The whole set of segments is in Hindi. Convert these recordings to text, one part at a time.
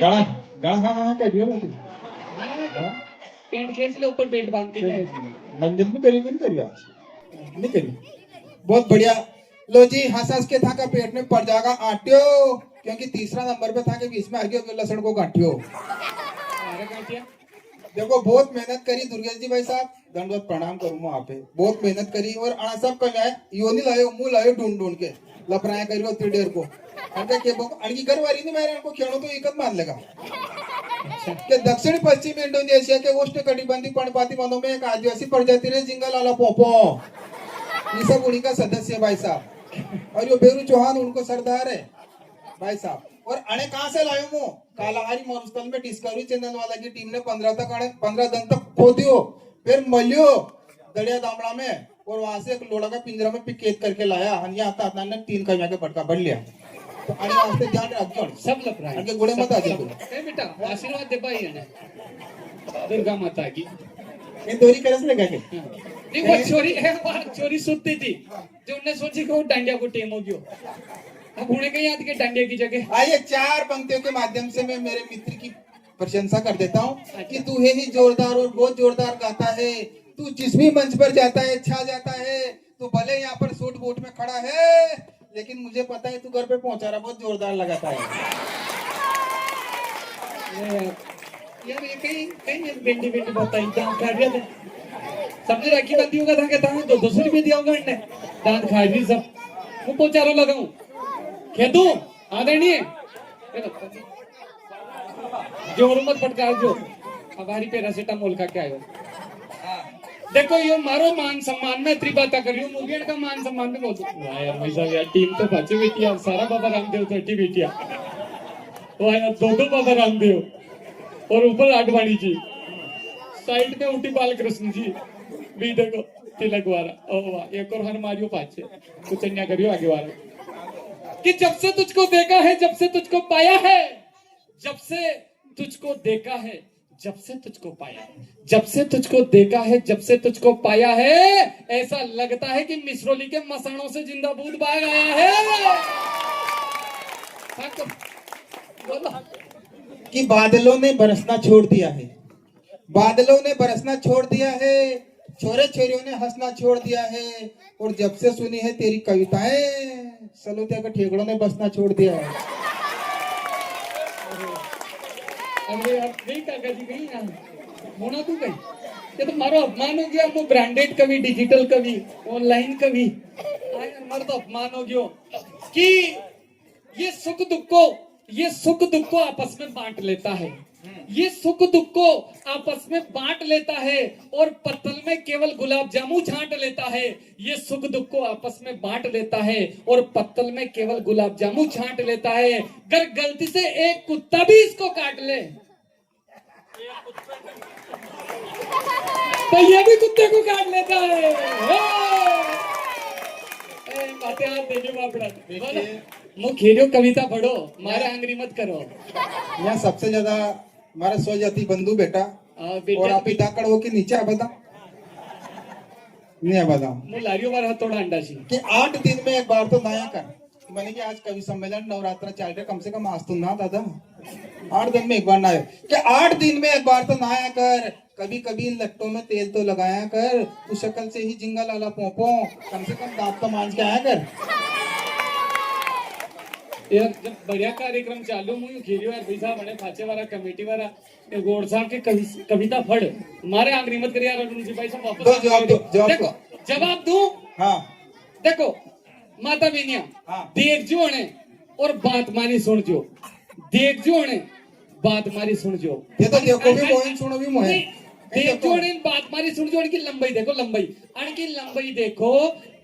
गाना गाना हाँ कह दिया मुझे पेंट खींच ले ऊपर पेंट बांध के मंजिल में करी नहीं करी आज नहीं करी। बहुत बढ़िया। लो जी हंस हंस के था का पेट में पड़ जाएगा आट्यो, क्योंकि तीसरा नंबर पे था के बीच में आ गया लहसुन को काटियो। अरे काटिया देखो बहुत मेहनत करी दुर्गेश जी भाई साहब, दंडवत प्रणाम करूंगा वहाँ पे। बहुत मेहनत करी और अणा सब कल आए यो नहीं लायो मुंह लायो ढूंढ ढूंढ के लपराया करियो उतनी देर को अनका के बोको अनकी घर वाली नहीं मेरे इनको खेलो तो एकत मान लेगा कि दक्षिण पश्चिम इंडोनेशिया के उष्ण कटिबंधीय पर्णपाती वनों में एक आदिवासी प्रजाति रहे जिंगल आला पोपो, ये सब उन्हीं का सदस्य है भाई साहब। और यो बेरू चौहान उनको सरदार है भाई साहब। और अणे कहाँ से लायो मो कालाहारी मरुस्थल में डिस्कवरी चैनल वाला की टीम ने 15 दिन तक खोदियो, फिर मलियो दरिया दामड़ा में और वहां से एक लोड़ा का पिंजरा में पिकेत करके लाया। यहाँ आता ने 3 कन्या के पटका बढ़ लिया। तो अणे वास्ते ध्यान रखो सब लग रहा है अनके गुड़े मत आ जाओ। ए बेटा आशीर्वाद दे भाई है दुर्गा माता की। ये दोरी करस लगा के नहीं वो चोरी है, वो चोरी सुनती थी जो उन्हें सोची को डांडिया को टेम हो गयो। अब उन्हें कहीं याद के डांडिया की जगह आइए 4 पंक्तियों के माध्यम से मैं मेरे मित्र की प्रशंसा कर देता हूँ कि तू है ही जोरदार और बहुत जोरदार गाता है। तू जिस भी मंच पर जाता है छा जाता है। तू भले यहाँ पर सूट बूट में खड़ा है लेकिन मुझे पता है तू घर पे पहुंचा रहा बहुत जोरदार लगाता है। यार ये कहीं कहीं बेंडी बेंडी बताई दांत खा गया था सबने राखी बंदी होगा था कहता हूँ 200 रुपये दिया होगा इनने दांत खा दी सब वो पोचारो लगाऊं खेदू आदरणीय जोर मत फटकार जो हमारी पैरासिटामोल खा के आयो। देखो ये मारो मान सम्मान में त्रिबाता करियो मुगेड़ का मान सम्मान में बोल वाह यार भाई साहब यार टीम तो बचे बेटिया सारा बाबा रामदेव 30 बेटिया वाह यार 2 बाबा रामदेव और ऊपर आडवाणी जी साइड में उठी बालकृष्ण जी भी देखो तिलक वाला ओ वाह एक और हर मारियो पाछे कुछ अन्या करियो आगे वाला कि जब से तुझको देखा है जब से तुझको पाया है जब से तुझको देखा है जब से तुझको पाया जब से तुझको देखा है जब से तुझको पाया है ऐसा लगता है कि मिसरोली के मसानों से जिंदा बूंद भाग आया है। बोलो कि बादलों ने बरसना छोड़ दिया है, बादलों ने बरसना छोड़ दिया है, छोरे छोरियों ने हंसना छोड़ दिया है और जब से सुनी है तेरी कविताएं सलोतिया के ठेकड़ों ने बसना छोड़ दिया है। अरे अब गई काका जी गई ना होना तू गई ये तो मारो अपमान हो गया वो ब्रांडेड कवि डिजिटल कवि ऑनलाइन कवि हमारा तो अपमान हो गया कि ये सुख दुख को आपस में बांट लेता है ये सुख दुख को आपस में बांट लेता है और पत्तल में केवल गुलाब जामुन छांट लेता है। ये सुख दुख को आपस में बांट लेता है और पत्तल में केवल गुलाब जामुन छांट लेता है। अगर गलती से एक कुत्ता भी इसको काट ले तो ये भी कुत्ते को काट लेता है। बातें आप देखिए बापड़ा मुखेरियो कविता पढ़ो मारे आंगरी मत करो। यहाँ सबसे ज्यादा हमारा स्वजाति बंधु बेटा और आप पिता कड़वो के नीचे आ बता नहीं आ बता लारियो बार हाथ थोड़ा अंडा सी कि 8 दिन में एक बार तो नया कर मैंने कि आज कवि सम्मेलन नवरात्र चल रहे कम से कम आज तो ना दादा 8 दिन में एक बार ना आए कि 8 दिन में एक बार तो नहाया कर। कभी कभी इन लट्टों में तेल तो लगाया कर। तू शक्ल से ही जिंगल आला पोपो कम से कम दांत तो मांझ के आया कर। यार जब बढ़िया कार्यक्रम चालू मुझे खेलियो यार पैसा बड़े फाचे वाला कमेटी वाला गोड़ साहब के कविता पढ़ मारे आंगरी मत कर यार अरुण जी भाई साहब वापस देखो जवाब दूं। हाँ देखो माता बेनिया हाँ। देख जो ने और बात मानी सुन जो देख जो ने बात मारी सुन जो ये तो देखो भी मोहन सुनो भी मोहन देख जो ने बात मारी सुन जो इनकी लंबाई देखो लंबाई अनकी लंबाई देखो।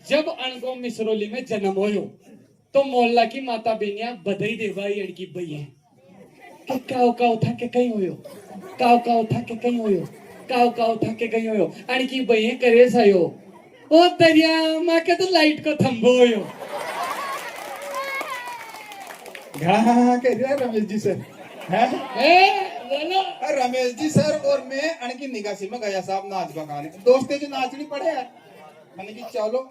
जब अनको मिसरोली में जन्म होयो तो मोहल्ला की माता बेनिया बधाई दे भाई अड़की भई है कि काव था के कहीं होयो काव था के कहीं होयो काव था के कहीं होयो अड़की भई है करे सायो ओ दरिया मां के तो लाइट को थंबो होयो। हाँ कह दिया रमेश जी सर बोलो रमेश जी सर और मैं अणकी निगासी में गया साहब नाच बगाने दोस्ते जो नाचनी पड़े यार मैंने कि चलो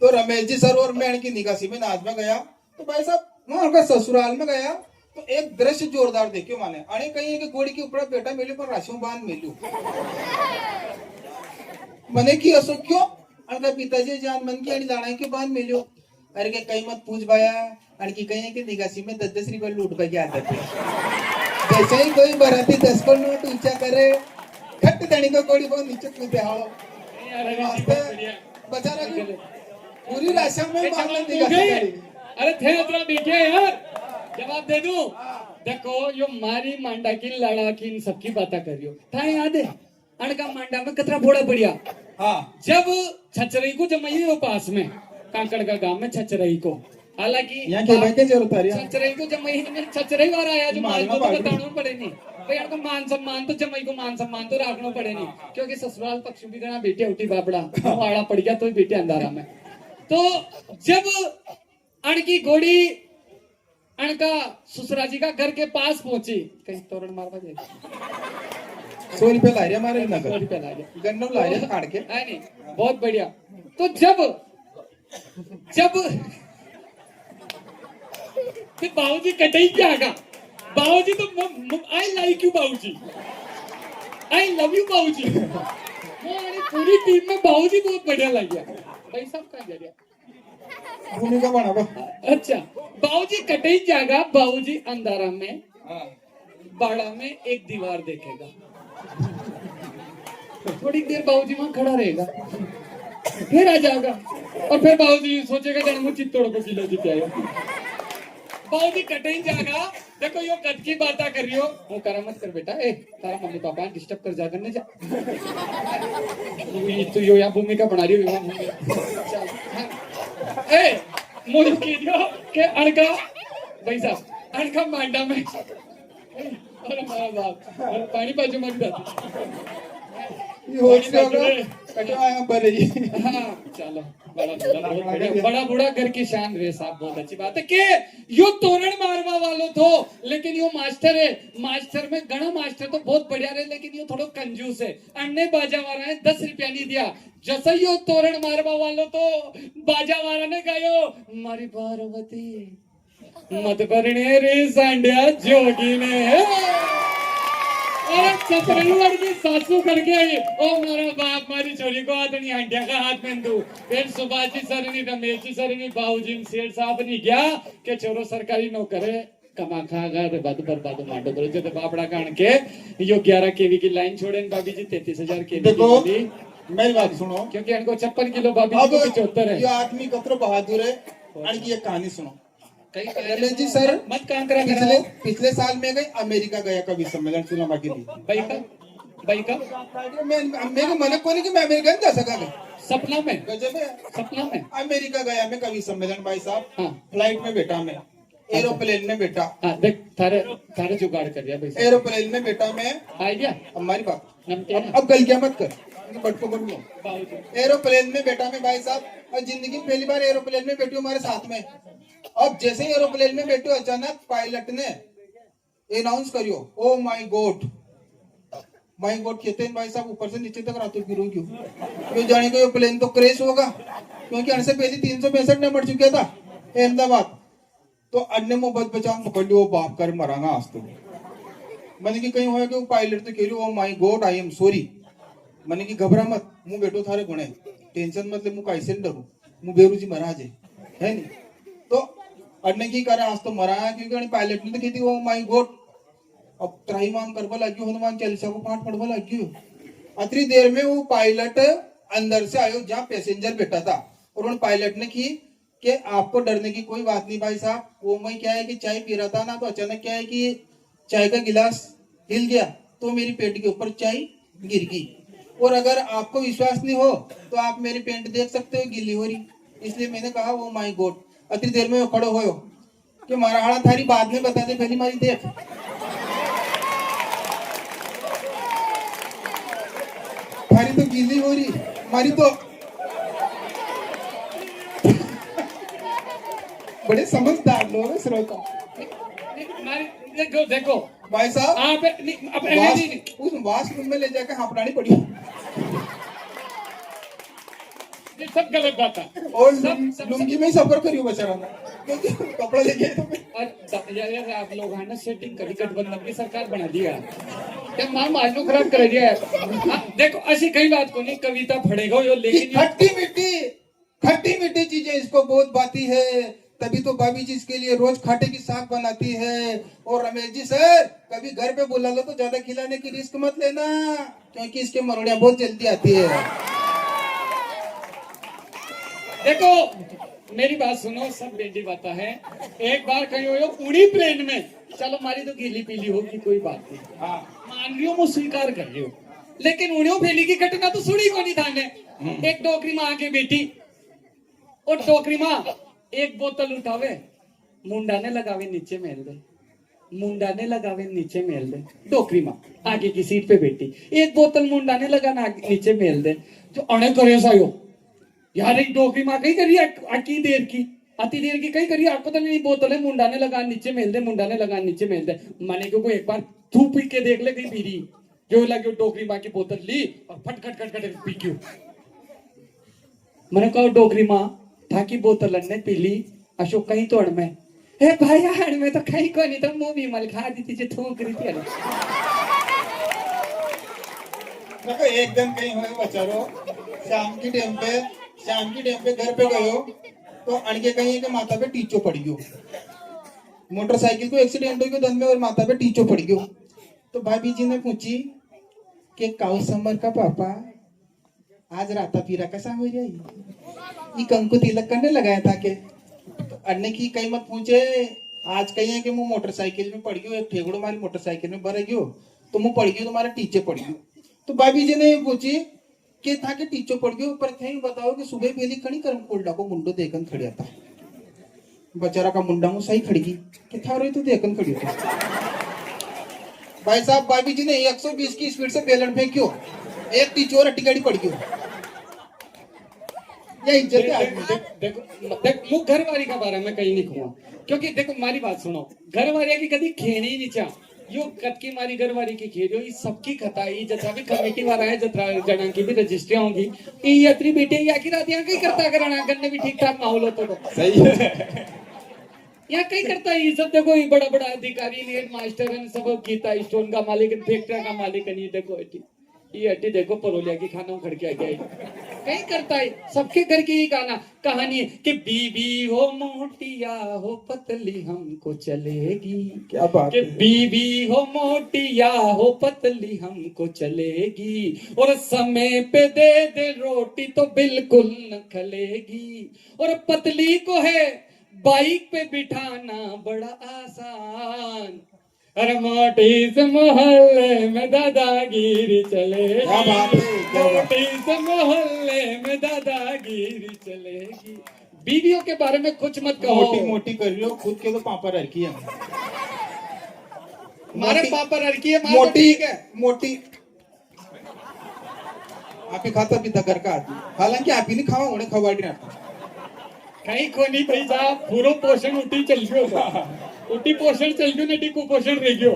तो रमेश जी सर और मैं अणकी निगासी में नाच में गया तो भाई साहब वहां का ससुराल में गया तो एक दृश्य जोरदार देखियो माने आणि कहीं एक घोड़ी के ऊपर बेटा मेले पर राशों बांध मेलू मने की असो क्यों आणि पिताजी जान मन की आणि लाड़ा के बांध मेल्यो अरे के कहीं मत पूछ भाया आणि की कहीं के निगासी में 10-10 रुपए लूट के आता थे जैसे ही कोई बराती 10 पर नोट ऊंचा करे खट दणी को कोड़ी बहुत नीचे कूदे हालो बेचारा पूरी राशा में मामला निगासी अरे थे उतना देखिए यार जवाब दे दूं देखो यो मारी मांडा की लड़ा की इन सबकी बातें करियो था याद है अणका मांडा में कतरा फोड़ा बढ़िया हाँ जब छचरई को जमाई हो पास में कांकड़ का गांव में छचरई को हालांकि यहाँ के भाई के जरूरत आ रही है छचरई को जमाई में छचरई वाला आया जो माल को मालूम बताना पड़े नहीं भाई यार को मान सम्मान तो जमाई को मान सम्मान तो रखना पड़े नहीं क्योंकि ससुराल पक्ष भी गना बेटे उठी बापड़ा वाड़ा पड़ गया तो बेटे अंधारा में तो जब अणकी घोड़ी अणका ससुरा जी का घर के पास पहुंची कहीं तोरण मारवा जाए 100 रुपए ला रहे हमारे नगर 100 रुपया ला गया गन्नम ला रहे काट के है नहीं बहुत बढ़िया तो जब फिर बाबूजी कटई क्या आगा बाबूजी तो आई लाइक यू बाबूजी आई लव यू बाबूजी पूरी टीम में बाबूजी बहुत बढ़िया लग गया भाई साहब कहाँ जा रहा भूमिका बनावा अच्छा बाबूजी कटई जाएगा बाबूजी अंधारा में बाड़ा में एक दीवार देखेगा थोड़ी देर बाबूजी वहां खड़ा रहेगा फिर आ जाएगा और फिर बाबूजी सोचेगा जन्म चित्तौड़ को किलो जीते आएगा बाबूजी कटई जाएगा देखो यो कट की बात कर रही हो वो करा मत कर बेटा ए तारा मम्मी पापा डिस्टर्ब कर जा करने जा तू यो यहाँ भूमिका बना रही हो ए मुझे कीजियो के अड़का भाई साहब अड़का मांडा में अरे हमारा बाप पानी बाजू मत कर ये हो जाएगा कटवाया बरे हाँ चलो बड़ा बूढ़ा घर की शान रे साहब बहुत अच्छी बात है कि यो तोरण मारवा वालो थो लेकिन यो मास्टर है मास्टर में घना मास्टर तो बहुत बढ़िया रहे लेकिन यो थोड़ा कंजूस है अन्य बाजा वाला है 10 रुपया नहीं दिया जैसा यो तोरण मारवा वालो तो बाजा वाला ने गायो मारी पार्वती मत परणे रे सांडिया जोगी ने और चतरनगढ़ की सासू करके आई ओ मेरा बाप मारी छोरी को हाथ नहीं हंडिया का हाथ में दू फिर सुभाष जी सर नहीं रमेश जी सर नहीं बाबूजी सेठ साहब नहीं गया के छोरो सरकारी नौकर है कमा खागा बद बर्बाद मांडो दो जो बापड़ा कान के यो 11 केवी की लाइन छोड़े बाबी जी 33,000 केवी देखो मेरी बात सुनो क्योंकि इनको 56 किलो बाबी जी को 75 है ये आदमी कतरो बहादुर है अनकी एक कहानी सुनो रमेश जी सर मत काम करा पिछले साल में गए अमेरिका गया कवि सम्मेलन सुनामा के लिए भाई का मेरे मन को नहीं कि मैं अमेरिका नहीं जा सका सपना में गजब है सपना में अमेरिका गया मैं कवि सम्मेलन भाई साहब हाँ। फ्लाइट में बैठा मैं एरोप्लेन में बैठा देख थारे जुगाड़ कर दिया भाई एरोप्लेन में बैठा मैं आइडिया हमारी बात नमकीन अब गलतियां मत कर बटको बन लो एरोप्लेन में बैठा मैं भाई साहब और जिंदगी में पहली बार एरोप्लेन में बैठी हमारे साथ में अब जैसे ही एरोप्लेन में बैठे अचानक पायलट ने अनाउंस करियो ओ माय गॉड कहते हैं भाई साहब ऊपर से नीचे तक रातों गिरो क्यों क्यों जाने को ये प्लेन तो क्रैश होगा क्योंकि अनसे पहले 365 नंबर चुका था अहमदाबाद तो अन्य मोहब्बत बचाओ पकड़ लियो बाप कर मरांगा आज तो मैंने की कहीं हुआ कि वो पायलट तो कह रही oh my God I am sorry मैंने की घबरा मत मुंह बैठो थारे गुणे टेंशन मत ले मुंह कैसे डरू मुंह बेरूजी महाराज है नहीं तो अन्य की करे आज तो मरा क्योंकि पायलट ने तो कहती ओ माय गॉड अब त्राही माम करवा लग गयो हनुमान चालीसा को पाठ पढ़वा लग गयो अतरी देर में वो पायलट अंदर से आयो जहाँ पैसेंजर बैठा था और उन्होंने पायलट ने की कि आपको डरने की कोई बात नहीं भाई साहब वो मैं क्या है कि चाय पी रहा था ना तो अचानक क्या है कि चाय का गिलास हिल गया तो मेरी पेट के ऊपर चाय गिर गई और अगर आपको विश्वास नहीं हो तो आप मेरी पेंट देख सकते हो गिल्ली हो रही इसलिए मैंने कहा वो माय गॉड अतरी देर में वो खड़ो हो कि मारा हाड़ा थारी बाद में बता दे पहली मारी देख थारी तो गीली हो रही मारी तो बड़े समझदार लोग हैं श्रोता देखो देखो भाई साहब आप उस वाशरूम में ले जाकर हाँपड़ानी पड़ी सब गलत बात है। और सब लुंगी में ही सफर करियो बेचारा ना कपड़ा लेके तो और यार आप लोग है ना सेटिंग करी गठबंधन की सरकार बना दिया क्या मां माजनो खराब कर दिया है। देखो ऐसी कई बात को नहीं कविता पढ़ेगा यो लेकिन खट्टी मीठी चीजें इसको बहुत भाती है, तभी तो भाभी जी इसके लिए रोज खाटे की साग बनाती है। और रमेश जी सर कभी घर पे बुला लो तो ज्यादा खिलाने की रिस्क मत लेना, क्योंकि इसके मरोड़ियां बहुत जल्दी आती है। देखो मेरी बात सुनो, सब बेटी बात है। एक बार कहीं हो पूरी प्लेन में, चलो हमारी तो गीली पीली होगी कोई बात नहीं, हाँ मान रही हो मैं स्वीकार कर रही हूँ, लेकिन उड़ियों फैली की घटना तो सुनी को नहीं था ने। एक टोकरी माँ आके बेटी और टोकरी माँ एक बोतल उठावे, मुंडा ने लगावे नीचे मेल दे, मुंडा ने लगावे नीचे मेल दे। टोकरी माँ आगे की सीट पे बैठी, एक बोतल मुंडा ने लगाना नीचे मेल दे। जो अणे करे सायो यार एक टोकरी माँ कहीं करी आकी देर की अति देर की कहीं करी आपको तो नहीं, बोतल है मुंडा ने लगा नीचे मेल दे, मुंडा ने लगा नीचे मेल दे। माने को एक बार थू पी के देख ले कहीं पी रही जो लगे टोकरी माँ की बोतल ली और फट खट खट खट पी क्यों। मैंने कहा टोकरी माँ ठाकी बोतल ने पी ली अशोक कहीं तोड़ में हे भाई हाड़ में तो कहीं को नहीं तो मुंह भी मल खा दी थी थूक रही थी। देखो एक दिन कहीं हुए बचारो शाम की टाइम पे घर पे गयो तो अणके कहीं के माथा पे टीचो पड़ गयो, मोटरसाइकिल को एक्सीडेंट हो गयो धन में और माथा पे टीचो पड़ गयो। तो भाभी जी ने पूछी कि काउ समर का पापा आज राता पीरा कैसा हो रहा है, ये कंकु तिलक करने लगाया था के। तो अन्य की कहीं मत पूछे, आज कहीं है कि मुँह मोटरसाइकिल में पड़ गयो, एक ठेगड़ो मारी मोटरसाइकिल में भर गयो तो मुँह पड़ गयो तुम्हारा टीचे पड़ गयो। तो भाभी जी ने पूछी कि था कि टीचो पड़ गयो पर थे बताओ कि सुबह पहली खड़ी कर्म कोल्डा को मुंडो देखन खड़िया था, बेचारा का मुंडा मुँह सही खड़गी कि था रही तो देखन खड़ी था। भाई साहब भाभी जी ने 120 की स्पीड से बेलन फेंक्यो, एक टीचो और गाड़ी पड़ गयो। ये इज्जत है आदमी। देखो मुझ घरवाली का बारे में कहीं नहीं कहूँ, क्योंकि देखो हमारी बात सुनो, घरवाली की कभी खेनी ही नहीं चाह यो कत की मारी घरवाली की खेलो ये सबकी खताई जथा भी कमेटी वाला है जथा जना की भी रजिस्ट्रियां होंगी ये यात्री बेटे या की रात यहाँ कहीं करता कराना गन्ने भी ठीक ठाक माहौल होता तो सही है यहाँ कहीं करता है ये सब। देखो ये बड़ा बड़ा अधिकारी हेड मास्टर है सब गीता स्टोन का मालिक फैक्ट्री का मालिक नहीं देखो ये अड्डी देखो परोलिया की खाना उखड़ के आ गया कहीं करता है। सबके घर की ही कहानी है कि बीबी हो मोटिया हो पतली हमको चलेगी, क्या बात कि बीबी हो मोटिया हो पतली हमको चलेगी और समय पे दे दे रोटी तो बिल्कुल न खलेगी और पतली को है बाइक पे बिठाना बड़ा आसान, अरे मोटी से मोहल्ले में दादागिरी चलेगी, मोटी से मोहल्ले में दादागिरी चलेगी। बीवियों के बारे में कुछ मत कहो, मोटी मोटी कर रही हो खुद के तो पापा रखी है हमारे पापा रखी है मोटी है मोटी आप ही खाता पीता घर का आदमी, हालांकि आप ही नहीं खावा उन्हें खवाड़ी रहा कहीं को नहीं भाई साहब पूरा पोषण उठी चल गयो उठी पोषण चल गयो नहीं कुपोषण रह गयो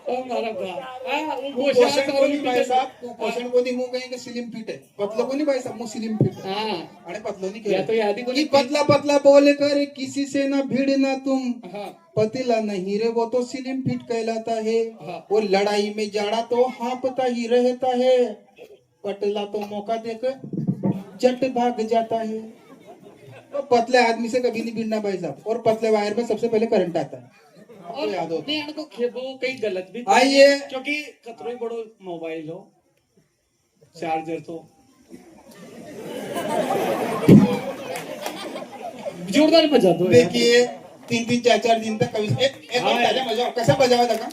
हमारा पोषण को नहीं भाई साहब पोषण को नहीं मुंह कहेंगे स्लिम फिट है पतलो को नहीं भाई साहब मुंह स्लिम फिट है। हाँ अरे पतलो नहीं या तो याद ही को नहीं पतला पतला बोले कर किसी से ना भिड़ ना तुम, हाँ पतीला नहीं रे वो तो स्लिम फिट कहलाता है। हाँ। और लड़ाई में जाड़ा तो हाँपता ही रहता है, पतला तो मौका देकर झट भाग जाता है। तो पतले आदमी से कभी नहीं भिड़ना भाई साहब, और पतले वायर में सबसे पहले करंट आता है और याद हो को खेबो कहीं गलत भी आइए क्योंकि खतरो ही बड़ो मोबाइल हो चार्जर तो जोरदार बजा दो देखिए 3-3 4-4 दिन तक कभी एक मजा कैसा बजावा लगा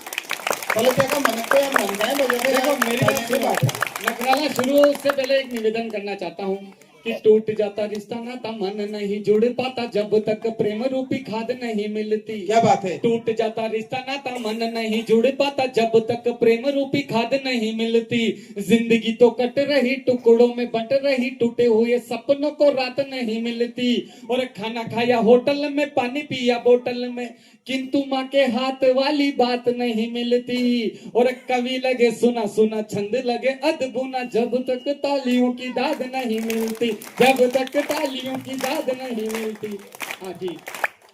पहले क्या मन को या मन है बजा। देखो मेरी बात नखराला शुरू उससे पहले एक निवेदन करना चाहता हूँ कि टूट जाता रिश्ता नाता मन नहीं जुड़ पाता जब तक प्रेम रूपी खाद नहीं मिलती। क्या बात है। टूट जाता रिश्ता नाता मन नहीं जुड़ पाता जब तक प्रेम रूपी खाद नहीं मिलती। जिंदगी तो कट रही टुकड़ों में बंट रही टूटे हुए सपनों को रात नहीं मिलती। और खाना खाया होटल में पानी पिया बोतल में किंतु माँ के हाथ वाली बात नहीं मिलती। और कवि लगे सुना सुना छंद लगे अदबुना जब तक तालियों की दाद नहीं मिलती। जब तक तालियों की दाद नहीं मिलती। हाँ जी।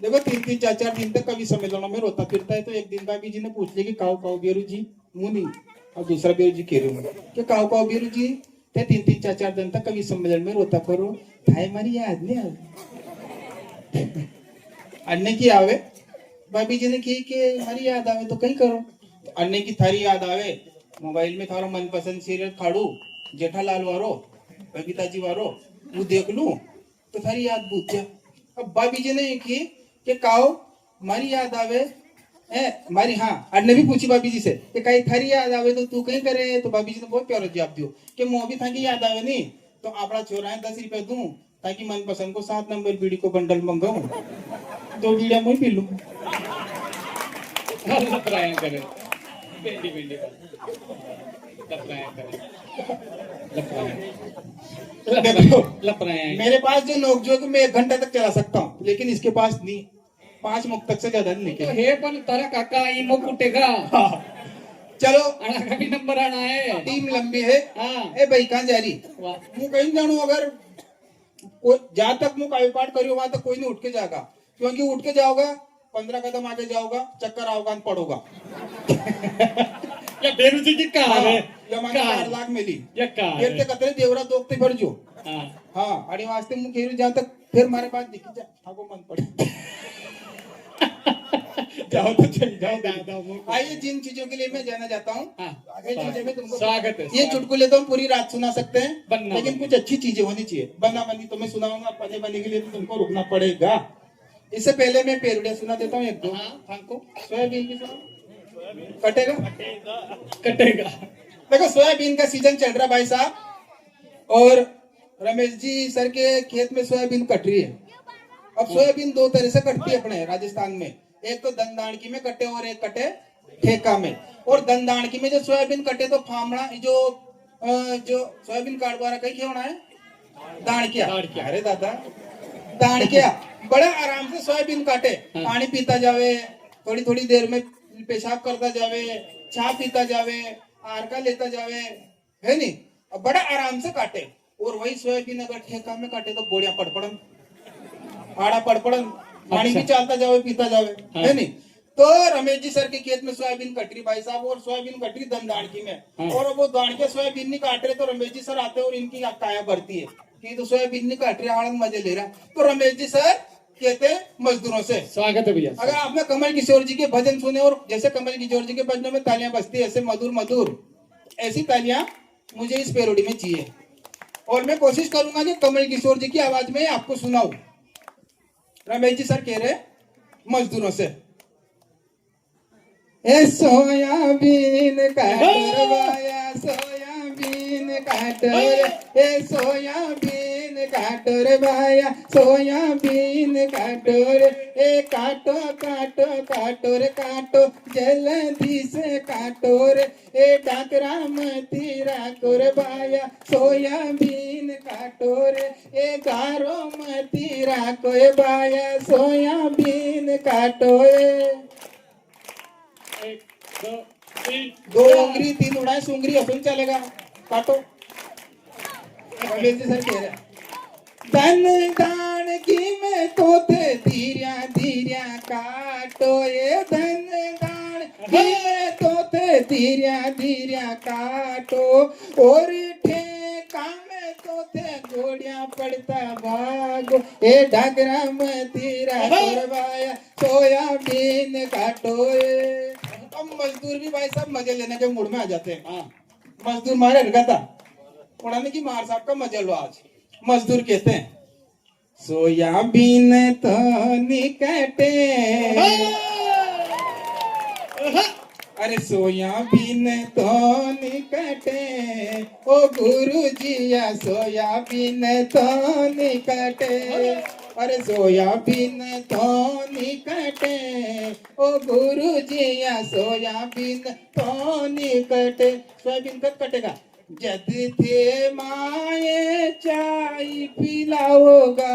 देखो 3-4 दिन तक कभी सम्मेलनों में रोता फिरता है, तो एक दिन भाभी जी ने पूछ लिया कि काऊ काऊ बेरू जी मुनी, और दूसरा बेरू जी कह रहे हो कि काऊ काऊ बेरू जी ते 3-4 दिन तक कभी सम्मेलन में रोता फिरो, थाई मारी याद नहीं आवे अन्य की आवे। भाभी जी ने की कि हमारी याद आवे तो कहीं करो, तो अन्य की थारी याद आवे, मोबाइल में थारो मनपसंद सीरियल खाड़ू जेठालाल वारो बबीता जी वारो वो देख लूं तो थारी याद भूत जा। अब भाभी जी ने की कि काओ मारी याद आवे है मारी, हाँ अन्य भी पूछी भाभी जी से कि कहीं थारी याद आवे तो तू कहीं करे, तो भाभी जी ने बहुत प्यारा जवाब दियो कि मो भी था की याद आवे नहीं तो आपड़ा छोरा है 10 रुपए दूं ताकि मनपसंद को 7 नंबर बीड़ी को बंडल मंगाऊं, 2 बीड़िया मैं पी लूं। लपराया करे भिंडी भिंडी लपराया करे लपराया। मेरे पास जो नोकझोंक मैं 1 घंटा तक चला सकता हूँ, लेकिन इसके पास नहीं, 5 मुख तक से ज्यादा नहीं तो निकले। हे पण तारा काका इमो कुटेगा। चलो आना का भी नंबर आना है। टीम लंबी है। हाँ। ए भाई कहाँ जा रही, वाह। मैं कहीं जानू, अगर कोई जहां तक मुझे काव्य पाठ करियो वहां तक कोई नहीं उठ के जाएगा, क्योंकि उठ के जाओगा 15 कदम आगे जाओगा चक्कर आओगा और पड़ोगा। या बेरुजी की कार है या माने 4 लाख मिली या कार फिर है। ते कतरे देवरा दोगते भर जो। हाँ। हाँ अड़ी वास्ते मुझे खेल जहां तक फिर हमारे पास दिखी जा ठाको मन पड़े। जाओ तो चल जाओ। आइए जिन चीजों के लिए मैं जाना चाहता हूँ, हाँ, आगे चीजें में तुमको स्वागत है, ये स्वागत। चुटकुले तो हम पूरी रात सुना सकते हैं, बन्ना लेकिन बन्नी। कुछ अच्छी चीजें होनी चाहिए। बन्ना बन्नी तो मैं सुनाऊंगा, पने बने के लिए तो तुमको रुकना पड़ेगा। इससे पहले मैं पेरुड़िया सुना देता हूँ 1-2। हाँ फांको सोयाबीन की सुना कटेगा। कटेगा। देखो सोयाबीन का सीजन चल रहा भाई साहब, और रमेश जी सर के खेत में सोयाबीन कट रही है। अब सोयाबीन 2 तरह से कटती है अपने राजस्थान में, एक तो दंदाणकी में कटे और एक कटे ठेका में। और दंदाणकी में जो सोयाबीन कटे तो फामड़ा जो सोयाबीन काटवारा कहीं क्यों है दाणकिया, अरे दादा दाणकिया बड़ा आराम से सोयाबीन काटे, पानी पीता जावे, थोड़ी थोड़ी देर में पेशाब करता जावे, चाय पीता जावे, आरका लेता जावे, है नी, अब बड़ा आराम से काटे। और वही सोयाबीन अगर ठेका में काटे तो बोड़िया पड़पड़न आड़ा पड़पड़न, पानी भी चालता जावे पीता जावे, है नी। तो रमेश जी सर के खेत में सोयाबीन कट रही भाई साहब, और सोयाबीन कट रही दंदाड़की में, और वो दाड़के सोयाबीन नहीं काट रहे, तो रमेश जी सर आते हैं और इनकी काया भरती है कि तो सोयाबीन नहीं काट रही, आनंद मजे ले रहा। तो रमेश जी सर कहते हैं मजदूरों से, स्वागत है भैया। अगर आपने कमल किशोर जी के भजन सुने, और जैसे कमल किशोर जी के भजनों में तालियां बजती है ऐसे मधुर मधुर, ऐसी तालियां मुझे इस पेरोडी में चाहिए। और मैं कोशिश करूंगा कि कमल किशोर जी की आवाज में आपको सुनाऊं। रमेश जी सर कह रहे मजदूरों से, ए सोयाबीन काटर भाया सोयाबीन काटर, ए सोयाबीन काटर भाया सोयाबीन काटर, ए काटो काटो काटो रे काटो जल्दी से काटो रे, ए डाकरा मती राको रे भाया सोयाबीन काटो रे, ए गारो मती राको रे भाया सोयाबीन काटो रे। 1 2 3 2 उंगली 3 उड़ाए सुंगरी असूल चलेगा, काटो। रमेश जी सर कह रहे धन दान की में तो थे धीरिया धीरिया काटो, ये धन दान की में तो थे धीरिया धीरिया काटो, और ठेका में तो थे घोड़िया पड़ता भागो, ए ढाकरा मतीरा करवाया सोयाबीन काटो। अब मजदूर भी भाई साहब मजे लेने के मूड में आ जाते हैं। हाँ मजदूर मारे हरकता उड़ाने की मार साहब का मजा लो आज। मजदूर कहते हैं सोयाबीन तो निकटे, अरे सोयाबीन तो निकटे, ओ गुरुजिया सोयाबीन तो निकटे, अरे सोयाबीन तो निकटे, ओ गुरुजिया सोयाबीन तो निकटे। सोयाबीन कब कटेगा, जद थे माए चाय पिलाओगा।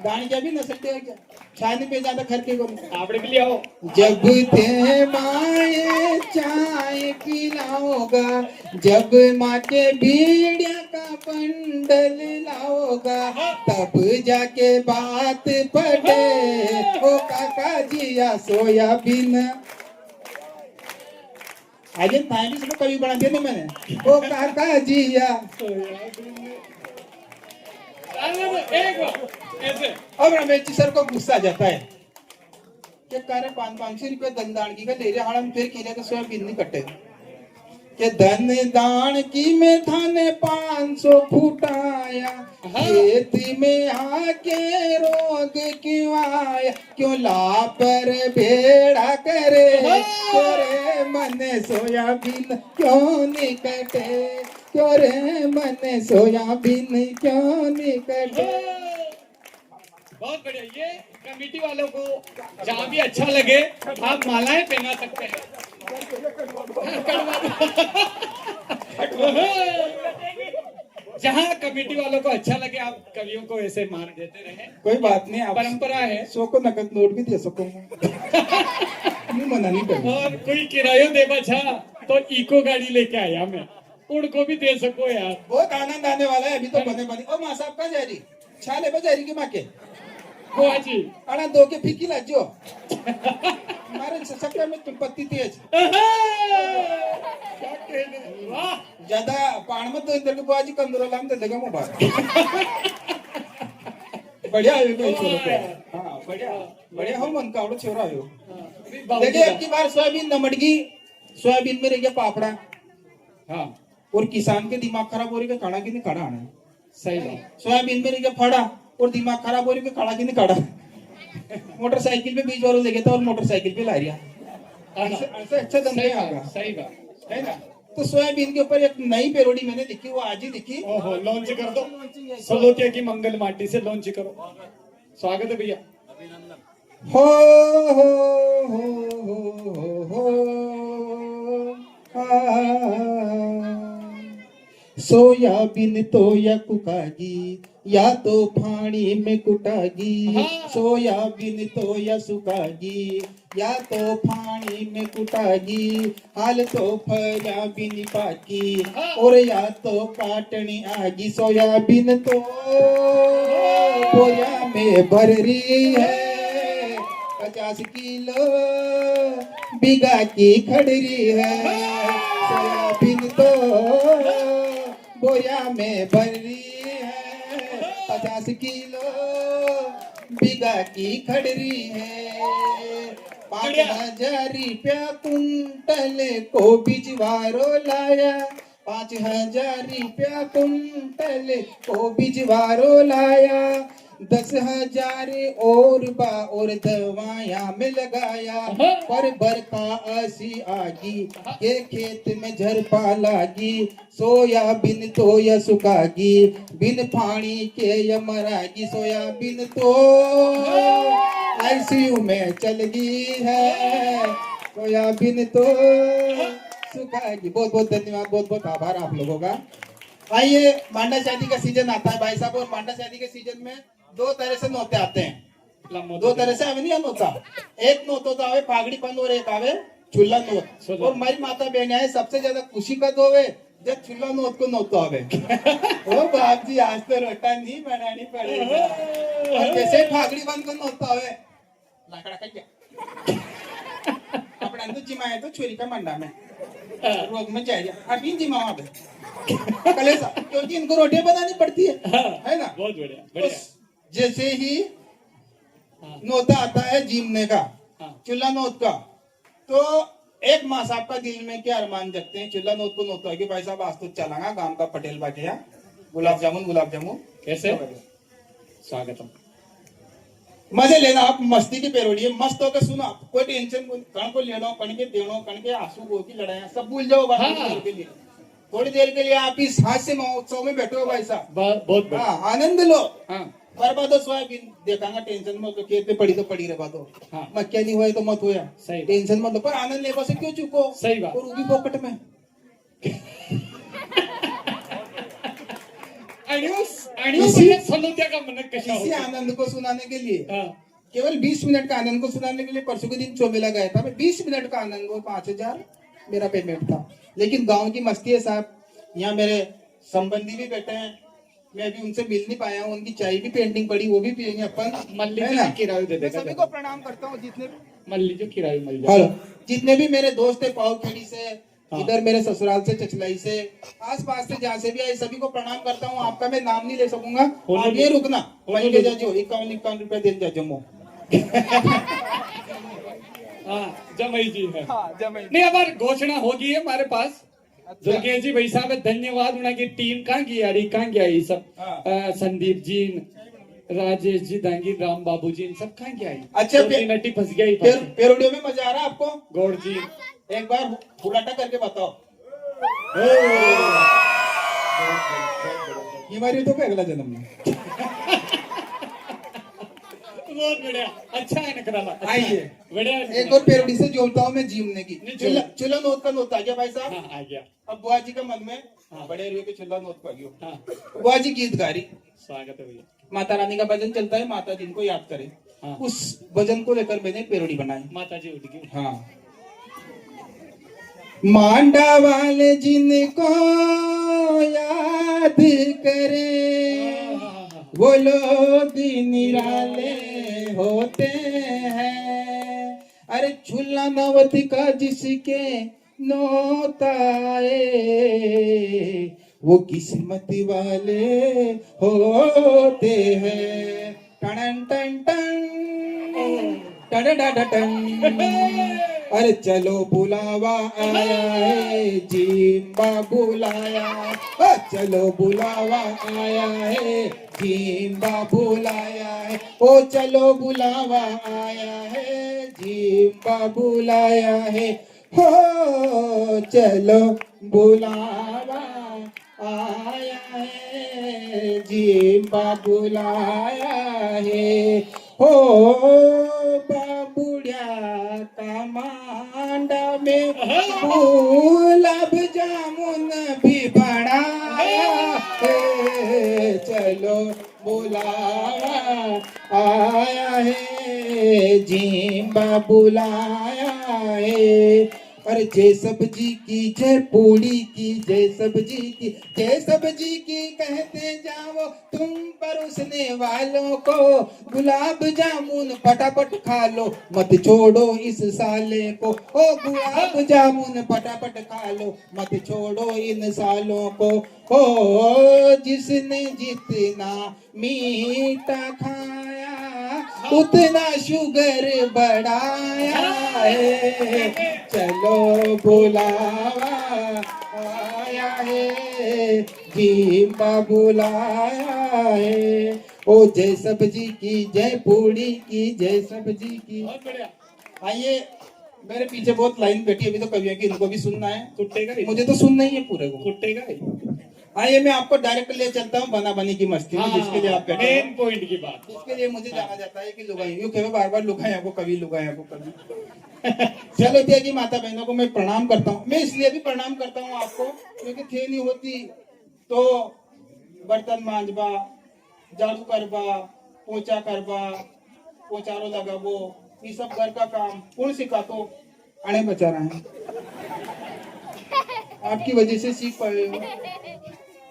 गाड़ी क्या भी नसलते है क्या, छानी पे ज्यादा खर्चे को आपने के लिए आओ। जब ते माए चाय पिलाओगा, जब माँ के बीड़िया का बंडल लाओगा, तब जाके बात पड़े ओ काका जिया सोयाबीन। आज टाइम इसमें कभी बना दिया नहीं मैंने, ओ काका जिया। एक बार ऐसे अब रमेश सर को गुस्सा आ जाता है कि करे 500 रुपये दंदाणगी का ले रहे हड़म, फिर किले तो सोयाबीन नहीं कटे के धन दान की में थाने 500 फुटाया, खेत में आके रोग क्यों आया, क्यों लापर भेड़ा करे, करे मन सोयाबीन क्यों नहीं कटे, क्यों रे मन सोयाबीन क्यों नहीं कटे। बहुत बढ़िया। ये कमेटी वालों को जहाँ भी अच्छा लगे आप मालाएं पहना सकते हैं। जहाँ कमेटी वालों को अच्छा लगे आप कवियों को ऐसे मान देते रहे, कोई बात नहीं, आप परंपरा है। 100 को नकद नोट भी दे सको नहीं मना नहीं कर। और कोई किरायो दे बचा तो इको गाड़ी लेके आया मैं, उनको भी दे सको यार। बहुत आनंद आने वाला है। अभी तो बने बने ओ माँ साहब का जारी छाले बजारी की माँ के बुआ जी अड़ा दो के फीकी लाजो हमारे सबका में तुम पत्ती तेज क्या कहने, वाह। ज्यादा पान मत दो इधर के बुआ जी कंदरो लाम दे देगा मोबाइल। बढ़िया है कोई छोरो को। हाँ बढ़िया बढ़िया हो मन का छोरा हो। देखिए अब की बार सोयाबीन नमड़गी, सोयाबीन में रह गया पापड़ा। हाँ और किसान के दिमाग खराब हो रही है, खाना की नहीं खाना आना। सही बात। सोयाबीन में रह गया फड़ा और दिमाग खराब हो रही है, खाना की नहीं खाना। मोटरसाइकिल पे बीच वालों लेके था और मोटरसाइकिल पे ला रिया। ऐसे अच्छा धंधा आगा। सही बात है ना। तो सोयाबीन के ऊपर एक नई पेरोडी मैंने लिखी, वो आज ही लिखी। ओहो लॉन्च कर दो, सलोतिया की मंगल माटी से लॉन्च करो। स्वागत है भैया। हो हो हो हो सोयाबीन तो या कुकागी या तो पानी में कुटागी, सोयाबीन तो या सुखागी या तो पानी में कुटागी, हाल तो सोयाबीन पाकी और या तो काटनी आगी। सोयाबीन तो बोया में भर रही है, 50 किलो बीघा की खड़री है। सोयाबीन तो बोया में भर रही है, 50 किलो बीघा की खड़री है। 5,000 रुपया कुंटल को बिजवारो लाया, 5,000 रुपया कुंटल को बिजवारो लाया। 10,000 और दवाया में लगाया, पर बरखा ऐसी आगी के खेत में झरपा लागी। सोयाबीन तो या सुखागी, बिन पानी के या मरागी। सोयाबीन तो ICU में चल गई है, सोयाबीन तो सुखागी। बहुत बहुत धन्यवाद, बहुत बहुत आभार आप लोगों का। आइए, मांडा शादी का सीजन आता है भाई साहब, और मांडा शादी के सीजन में 2 तरह से नोते आते हैं। 2 तरह से आवे नहीं नोता। एक नोत होता है पागड़ी बंद और एक आवे चूल्हा नोत। और हमारी माता बहन है सबसे ज्यादा खुशी का दो है जब चूल्हा नोत को नोत आवे। ओ बाप जी आज तो रोटा नहीं बनानी पड़ेगी। और जैसे फागड़ी बंद को नोत आवे लाकड़ा का क्या अपना तो जिमाया तो छोरी का मंडा में रोग में जाए अभी जिमावा कलेसा, क्योंकि इनको रोटियां बनानी पड़ती है ना। बहुत बढ़िया बढ़िया। जैसे ही नोता आता है जीमने का, चूल्हा नोत का, तो एक माँ साहब का दिल में क्या अरमान जगते हैं। चूल्हा नोत को नोता है कि भाई साहब आज तो चलांगा गांव का पटेल बाटे यहाँ गुलाब जामुन कैसे स्वागतम। मजे लेना आप, मस्ती की पेरोडी है, मस्त होकर सुना, कोई टेंशन कण को लेना, कण के देना, कण के आंसू गो की लड़ाई सब भूल जाओ थोड़ी देर के लिए आप इस हास्य महोत्सव में बैठो भाई साहब। बहुत आनंद लो। हाँ बर्बादो सोयाबीन देखांगा टेंशन में तो खेत में पड़ी तो पड़ी रहा दो। हाँ मक्या नहीं हुआ तो मत होया, सही टेंशन मत लो, पर आनंद लेवा से क्यों चुको। सही बात। और वो भी पॉकेट में इसी सलोतिया का मन कशा इसी आनंद को सुनाने के लिए केवल 20 मिनट का आनंद को सुनाने के लिए परसों के दिन चौमेला गया था मैं। 20 मिनट का आनंद, वो 5,000 मेरा पेमेंट था। लेकिन गांव की मस्ती है साहब, यहाँ मेरे संबंधी भी बैठे हैं, मैं अभी उनसे मिल नहीं पाया हूँ, उनकी चाय भी पेंडिंग पड़ी, वो भी पियेंगे अपन, मल्ली है जी ना? भी किराया दे मैं देगा सभी जब। को प्रणाम करता हूँ, जितने मल्ली जो किराया मिल जाए। हेलो, जितने भी मेरे दोस्त है पावखेड़ी से, हाँ। इधर मेरे ससुराल से, चचलाई से, आस पास से जहाँ से भी आए, सभी को प्रणाम करता हूँ। आपका मैं नाम नहीं ले सकूंगा, होने आप दो। ये रुकना, होने वहीं के दो। जाजो 51 रुपए दे जाजो मो। हाँ जमई जी है। हाँ, जमाई। नहीं हमारी घोषणा होगी है हमारे पास। अच्छा। दुर्गेश जी भाई साहब धन्यवाद, उनकी टीम कहाँ की यारी, कहाँ गया ये सब? हाँ। संदीप जी, राजेश जी, दांगी, राम बाबू जी, इन सब कहाँ गया? अच्छा, नटी फंस गई। पेरोडियो में मजा आ रहा है आपको? गौड़ जी एक बार फुलाटा करके बताओ। ये मारी तो अगला जन्म में। बहुत बढ़िया, अच्छा है नकराला, अच्छा है। आइए। बढ़िया। एक और पेरोडी से जोड़ता हूँ मैं जीवने की। नहीं, चुला चुला नोट का नोट आ गया भाई साहब। हाँ आ गया। अब बुआ जी का मन में हाँ। बड़े रुए के चुला नोट पा गयो। हाँ बुआ जी गीत गा रही, स्वागत है भैया। माता रानी का भजन चलता है, माता जी को याद करे। हाँ। उस भजन को लेकर मैंने पेरोडी बनाई। माता जी उठ गई। हाँ। मांडा वाले जिनको याद करे, वो लोग निराले होते हैं। अरे झूला नवती का जिसके नोताए, वो किस्मत वाले होते हैं। टन टन टन टन टन। अरे चलो बुलावा आया है, जिम्बा बुलाया। चलो बुलावा आया है, जिम्बा बुलाया है। ओ चलो बुलावा आया है, जिम्बा बुलाया है। हो चलो बुलावा आया है, जिम्बा बुलाया है। हो बाबुड़िया का मांडा में गुलाब जामुन भी बनाया है। चलो बुलावा आया है, जिम्बा बुलाया है। अरे जय सब्जी की, जय पूड़ी की, जय सब्जी की, जय सब्जी की कहते जाओ तुम परोसने वालों को। गुलाब जामुन फटाफट खा लो, मत छोड़ो इस साले को। ओ गुलाब जामुन फटाफट खा लो, मत छोड़ो इन सालों को। ओ जिसने जितना मीठा खाया, उतना शुगर बढ़ाया है। चलो बुलावा आया है, जिम्बा बुलाया है। ओ जय सब्जी की, जय पूड़ी की, जय सब्जी की। बहुत बढ़िया। आइए, मेरे पीछे बहुत लाइन बैठी है, अभी तो कवियों की, इनको भी सुनना है। कुट्टेगा ही। मुझे तो सुनना ही है पूरे को। कुट्टेगा ही। आइए, मैं आपको डायरेक्ट ले चलता हूँ बना बनी की मस्ती में, जिसके लिए आप बैठे मेन हो। पॉइंट की बात। उसके लिए मुझे जाना जाता है कि लुगाई, यूं कहे बार बार लुगाया को कभी, लुगाया को कभी। चलो त्यागी माता बहनों को मैं प्रणाम करता हूँ। मैं इसलिए भी प्रणाम करता हूँ आपको, क्योंकि थे नहीं होती तो बर्तन मांजबा, झाड़ू करबा, पोछा करबा, पोचारो लगाबो, ये सब घर का काम कौन सिखा, तो आने बचा रहा है। आपकी वजह से सीख पाए हो।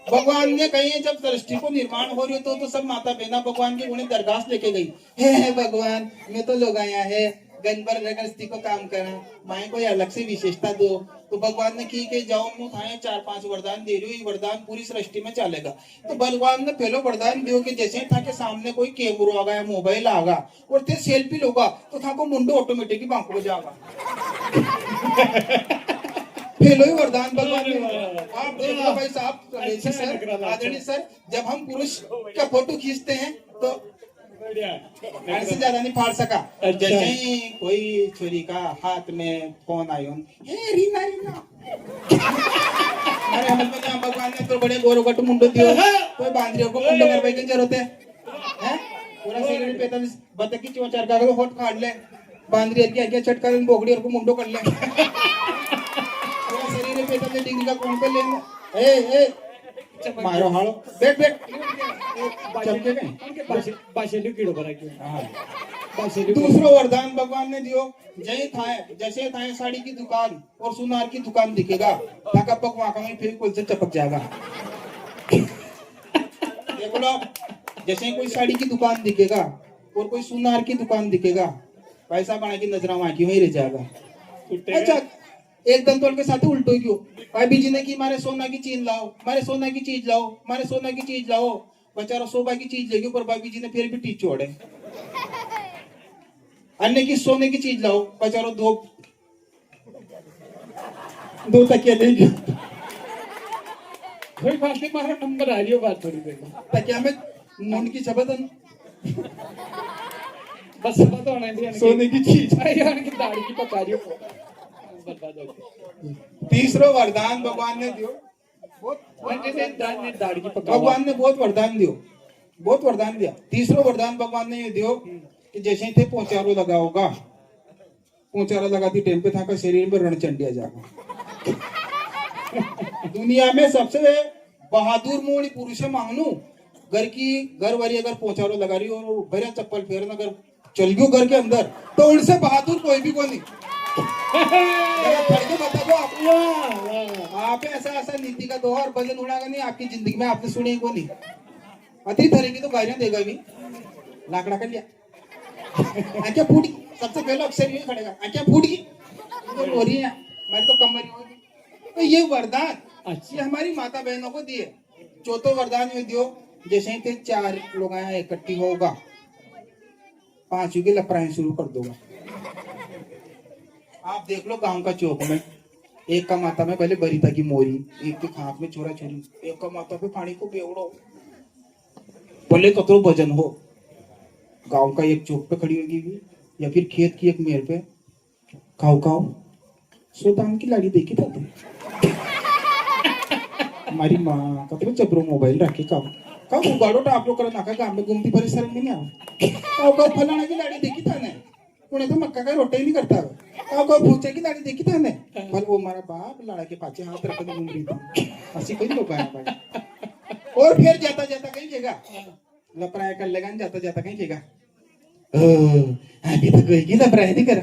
भगवान ने कही जब सृष्टि को निर्माण हो रही हो तो सब माता बहना भगवान की उन्हें दरखास्त लेके गई, हे भगवान मैं तो लोग आया है गनबर गृहस्थी को काम करा, माए को अलग से विशेषता दो। तो भगवान ने की के जाओ मैं थाए 4-5 वरदान दे रही हूँ, ये वरदान पूरी सृष्टि में चलेगा। तो भगवान ने पहले वरदान दियो कि जैसे था के सामने कोई कैमरा आ गया, मोबाइल आ गया और ते सेल्फी लोगा तो था को मुंडो ऑटोमेटिक बांको हो जाएगा। फेलो ही वरदान भगवान ने। आप देखो भाई साहब, अच्छा सर, लग रहा था। आदरणीय सर, जब हम पुरुष का फोटो खींचते हैं तो बढ़िया। ऐसे ज्यादा नहीं फाड़ सका। अच्छा। जैसे ही कोई छोरी का हाथ में फोन आयो, हे रीना रीना, अरे हम भगवान ने तो बड़े गोरो कट मुंडो दियो, कोई बांद्रियों को मुंडो करवाई की जरूरत है? हैं? पूरा सिगरेट पेता बतख की चोचार का होठ फाड़ ले, बांद्री के आगे छटका बोगड़ी और को मुंडो कर ले। शरीर पे तब डिग्री का कौन पे ले, ए मारो हालो, बैठ बैठ चमके कहीं बाशेली कीड़ो भरा क्यों? हाँ दूसरो वरदान भगवान ने दियो, जैसे थाए साड़ी की दुकान और सुनार की दुकान दिखेगा, ताका पक वाका में फिर कुल से चपक जाएगा। देखो लो, जैसे कोई साड़ी की दुकान दिखेगा और कोई सुनार की दुकान दिखेगा, पैसा बना की नजर वहां की वहीं रह जाएगा। अच्छा, एक दम तोड़ के साथ उल्टो क्यों? भाई बीजी ने की मारे सोना की चीज लाओ, मारे सोना की चीज लाओ, मारे सोना की चीज लाओ, बेचारा सोबा की चीज लेगी, पर भाभी जी ने फिर भी टीच छोड़े। अन्य की सोने की चीज लाओ, बेचारो दो तकिया लेगी। कोई बात नहीं, मारा नंबर आ रही हो बात थोड़ी देर में। तकिया में मुंड की छबदन बस सब तो होना है सोने की चीज। यानी कि दाढ़ी की पका रही हो, बर्बाद हो गई। तीसरो वरदान भगवान ने दियो, दाढ़ी की पका भगवान ने बहुत वरदान दियो, बहुत वरदान दिया। तीसरो वरदान भगवान ने ये दियो कि जैसे थे पोचारो लगा होगा, पोचारा लगाती टाइम पे था का शरीर में रणचंडिया जाएगा। दुनिया में सबसे बहादुर मोड़ी पुरुष है मांगनू, घर वाली अगर पोचारो लगा रही हो और भरिया चप्पल फेरन अगर चल गयो घर के अंदर, तो उनसे बहादुर कोई भी को नहीं। बता दो आप ऐसा ऐसा नीति का दो और भजन उड़ागा नहीं आपकी जिंदगी में, आपने सुने को नहीं। अति तरह की तो गालियां देगा भी, लाकड़ा कर लिया, आंखें फूटी, सबसे पहले अक्षर ये खड़ेगा, आंखें फूटी तो रो रही है, हमारी तो कमर ही होगी। तो ये वरदान ये हमारी माता बहनों को दिए। चौथो वरदान ये दियो, जैसे ही 4 लोग आए इकट्ठी होगा, 5 की लपराएं शुरू कर दोगा। आप देख लो गांव का चौक में, एक का माथा में पहले बरीता की मोरी, एक के हाथ में छोरा छोरी, एक का माथा पे पानी को बेवड़ो, भले कतरो भजन हो, गांव का एक चौक पे खड़ी होगी या फिर खेत की एक मेर पे, खाओ खाओ सोदाम की लाड़ी देखी था हमारी माँ कतरो चबरो मोबाइल रखे खाओ उगाड़ो आप लोग करो नाका गांव में घूमती भरी शर्म नहीं आ खाओ फलाना की लाड़ी देखी था ने, उन्हें तो मक्का का रोटे ही नहीं करता, खाओ भूचे की लाड़ी देखी था ने, पर वो हमारा बाप लाड़ा के पाचे हाथ रख के घूम रही थी, ऐसी कोई लोग आया भाई। और फिर जाता जाता कहीं जगह लपराया कर लेगा, जाता जाता कहीं जगह अभी तक गई लपराया नहीं करा।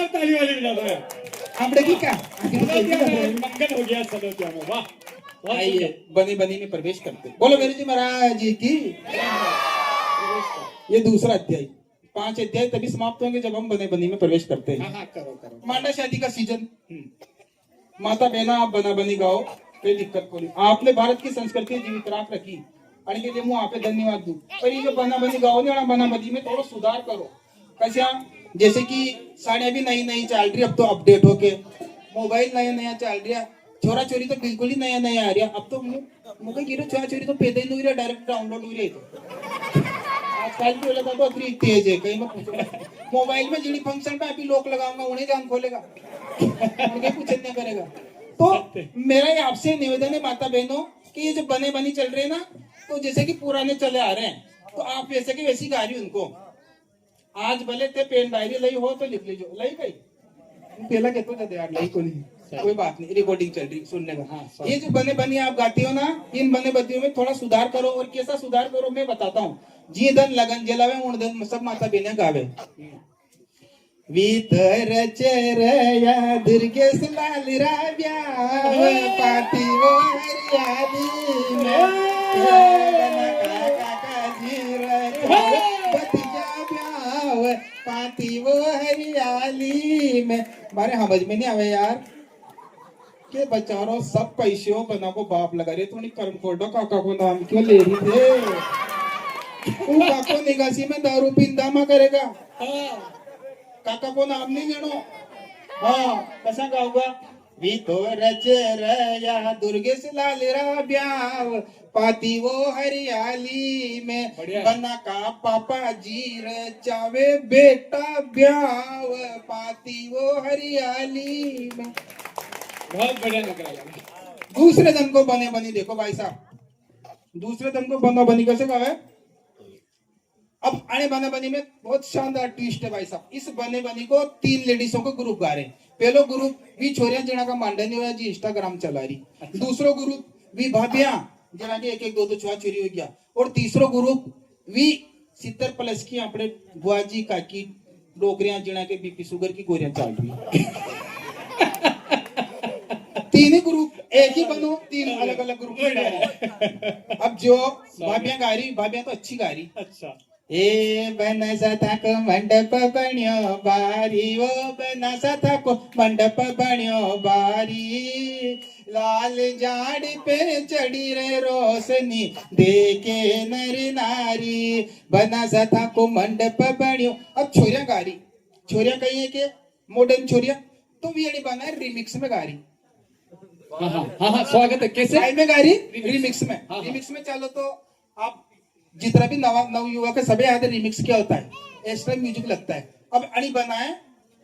ताली वाली बजा दो, आपने की क्या मंगल हो गया सदोतिया में, वाह। आइए बनी बनी में प्रवेश करते, बोलो मेरे जी महाराज जी की। ये दूसरा अध्याय, 5 अध्याय तभी समाप्त होंगे जब हम बने बनी में प्रवेश करते हैं। हाँ, करो। मांडा शादी का सीजन, माता बहना आप बना बनी गाओ, कोई दिक्कत को नहीं। आपने भारत की संस्कृति जीवित राख रखी, आणि के लिए मुझे आप धन्यवाद दूं। पर ये जो बना बनी गाओ नहीं, बना बनी में थोड़ा सुधार करो। कैसा, जैसे कि साड़ियां भी नई नई चल रही, अब तो अपडेट होके मोबाइल नया नया चल रहा, छोरा छोरी तो बिल्कुल ही नया नया आ रहा। अब तो मुझे गिरो छोरा छोरी तो पैदा ही नहीं हो रहा, डायरेक्ट डाउनलोड हो रही है। आजकल की वाला तो अति तेज है, कहीं मैं मोबाइल में जिड़ी फंक्शन पे अभी लोक लगाऊंगा, उन्हें जान खोलेगा, मुझे कुछ नहीं करेगा। तो मेरा ये आपसे निवेदन है माता बहनों कि ये जो बने बनी चल रहे हैं ना, तो जैसे कि पुराने चले आ रहे हैं, तो आप वैसे की वैसी गा रही उनको। आज भले थे पेन डायरी लई हो तो लिख लीजिए, लई गई पहला कहते थे यार लई को नहीं, कोई बात नहीं, रिकॉर्डिंग चल रही सुनने का। हाँ, ये जो बने बनी आप गाती हो ना, इन बने बनियों में थोड़ा सुधार करो। और कैसा सुधार करो मैं बताता हूँ। जी धन लगन जलावे उन धन सब माता बहने गावे। भीतर चेरया दुर्गेश लाल राव्या पाती वो हरियाली में पाती वो हरियाली में। मारे समझ में नहीं आवे यार के बचारो सब पैसों बना को बाप लगा रहे, तो कर्म कोडो काका को नाम क्यों ले रही थे? तू काको निगासी में दारू पिंदामा करेगा, काका को नाम नहीं लेनो। हाँ कसा गाऊंगा, भीतर चेरया दुर्गेश लाल राव्या पाती वो हरियाली में बना का पापा जी चावे बेटा ब्याव पाती वो हरियाली में। बहुत बढ़िया लग रहा है। दूसरे दिन को बने बनी देखो भाई साहब, दूसरे दिन को बना बनी कैसे गावे। अब आने बने बनी में बहुत शानदार ट्विस्ट है भाई साहब। इस बने बनी को 3 लेडीजों को ग्रुप गा रहे हैं। पहलो ग्रुप भी छोरिया जना का मांडा नहीं हुआ जी इंस्टाग्राम चला रही। दूसरो ग्रुप भी भाभिया जना के एक एक दो दो छुआ चोरी हो गया। और तीसरो ग्रुप वी 70+ की अपने बुआजी काकी डोकरियां जना के बीपी शुगर की गोरियां चल रही। तीन ही ग्रुप एक ही बनो, तीन अलग अलग ग्रुप में डालो। अब जो भाभियां गा रही, भाभियां तो अच्छी गा रही। अच्छा ए बनसा था को मंडप बण्यो बारी, ओ बनसा था को मंडप बण्यो बारी, लाल झाड़ पे चढ़ी रे रोशनी देखे नर नारी, बनसा था को मंडप बण्यो। अब छोरियां गा रही, छोरियां कही है कि मॉडर्न छोरियां, तो वी यानी बना है रिमिक्स में गा रही। हाँ हाँ हाँ हाँ, स्वागत है। कैसे? लाइव में गा रही, रिमिक्स में। हाँ। रिमिक्स में चलो तो आप जितना भी नव युवक है सभी याद है रिमिक्स क्या होता है, एक्स्ट्रा म्यूजिक लगता है। अब अणी बना है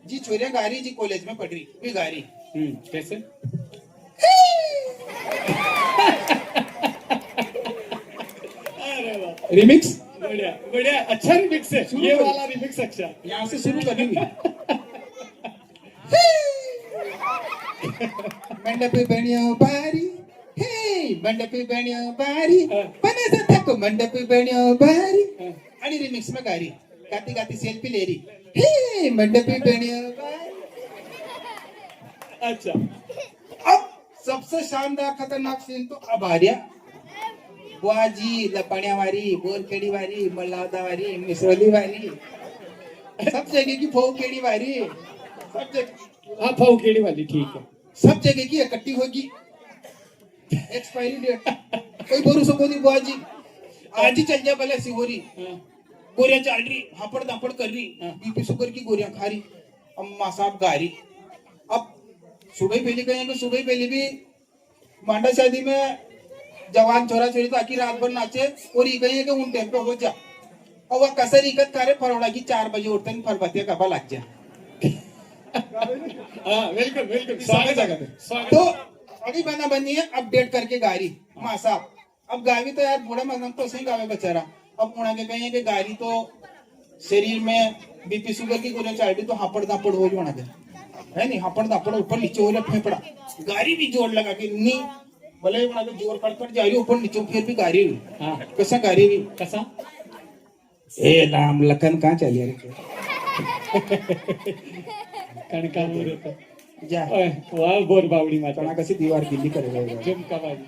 जी छोरियां गा रही, जी कॉलेज में पढ़ रही भी गा रही। कैसे? अरे वाह, रिमिक्स बढ़िया बढ़िया, अच्छा रिमिक्स है शुरू ये करो। वाला रिमिक्स। अच्छा यहाँ से शुरू करेंगे। मंडप बण्यो बारी, हे मंडप बण्यो बारी, बनासा था को मंडप बण्यो बारी, आणि रिमिक्स में गा रही, गाती गाती सेल्फी ले रही, हे मंडप बण्यो बारी। अच्छा, अब सबसे शानदार खतरनाक सीन तो अब आ रहा। बुआजी लपाण्यावारी, बोरखेड़ी वारी, मल्लादा वारी, मिसरोली वारी, सब जगह की फोकेड़ी वारी, सब जगह, हाँ फाउकेड़ी वाली ठीक है। सब जगह की इकट्ठी होगी। एक्सपायरी डेट कोई भरोसा को नहीं। बुआजी आज ही चल जाए भले सिहोरी, गोरियां चल रही, हापड़ दापड़ कर रही, बीपी शुगर की गोरियां खा रही, अम्मा साहब गा रही। अब सुबह पहले कहेंगे, सुबह पहले भी मांडा शादी में जवान छोरा छोरी तो आखिर रात भर नाचे, और ये कहेंगे कि उन टाइम पे हो जा। और वह कसर इकत करे फरोड़ा की 4 बजे उठते हैं, फरबतिया कबा लग जा। हाँ बिल्कुल बिल्कुल, स्वागत स्वागत है। है स्वागत तो है। अभी बना बनी है अपडेट करके गारी माँ साहब। अब गावी तो यार बूढ़ा मदन तो सही गावे बेचारा। अब उड़ा के कहें कि गारी तो शरीर में बीपी शुगर की गोलियां चल रही, तो हापड़ दापड़ हो जाना है नहीं, हापड़ दापड़ ऊपर नीचे हो रहा फेफड़ा। गारी भी जोर लगा के नहीं, भले उड़ा के जोर पड़ जा रही ऊपर नीचे, फिर भी गारी हुई। हाँ कैसा गारी हुई? कसा? ए राम लखन कहाँ चलिए रे? कणका बोरे तो जा वाह, बोर बावड़ी माता कणा कशी दीवार गिल्ली करेगा। झुमका वाली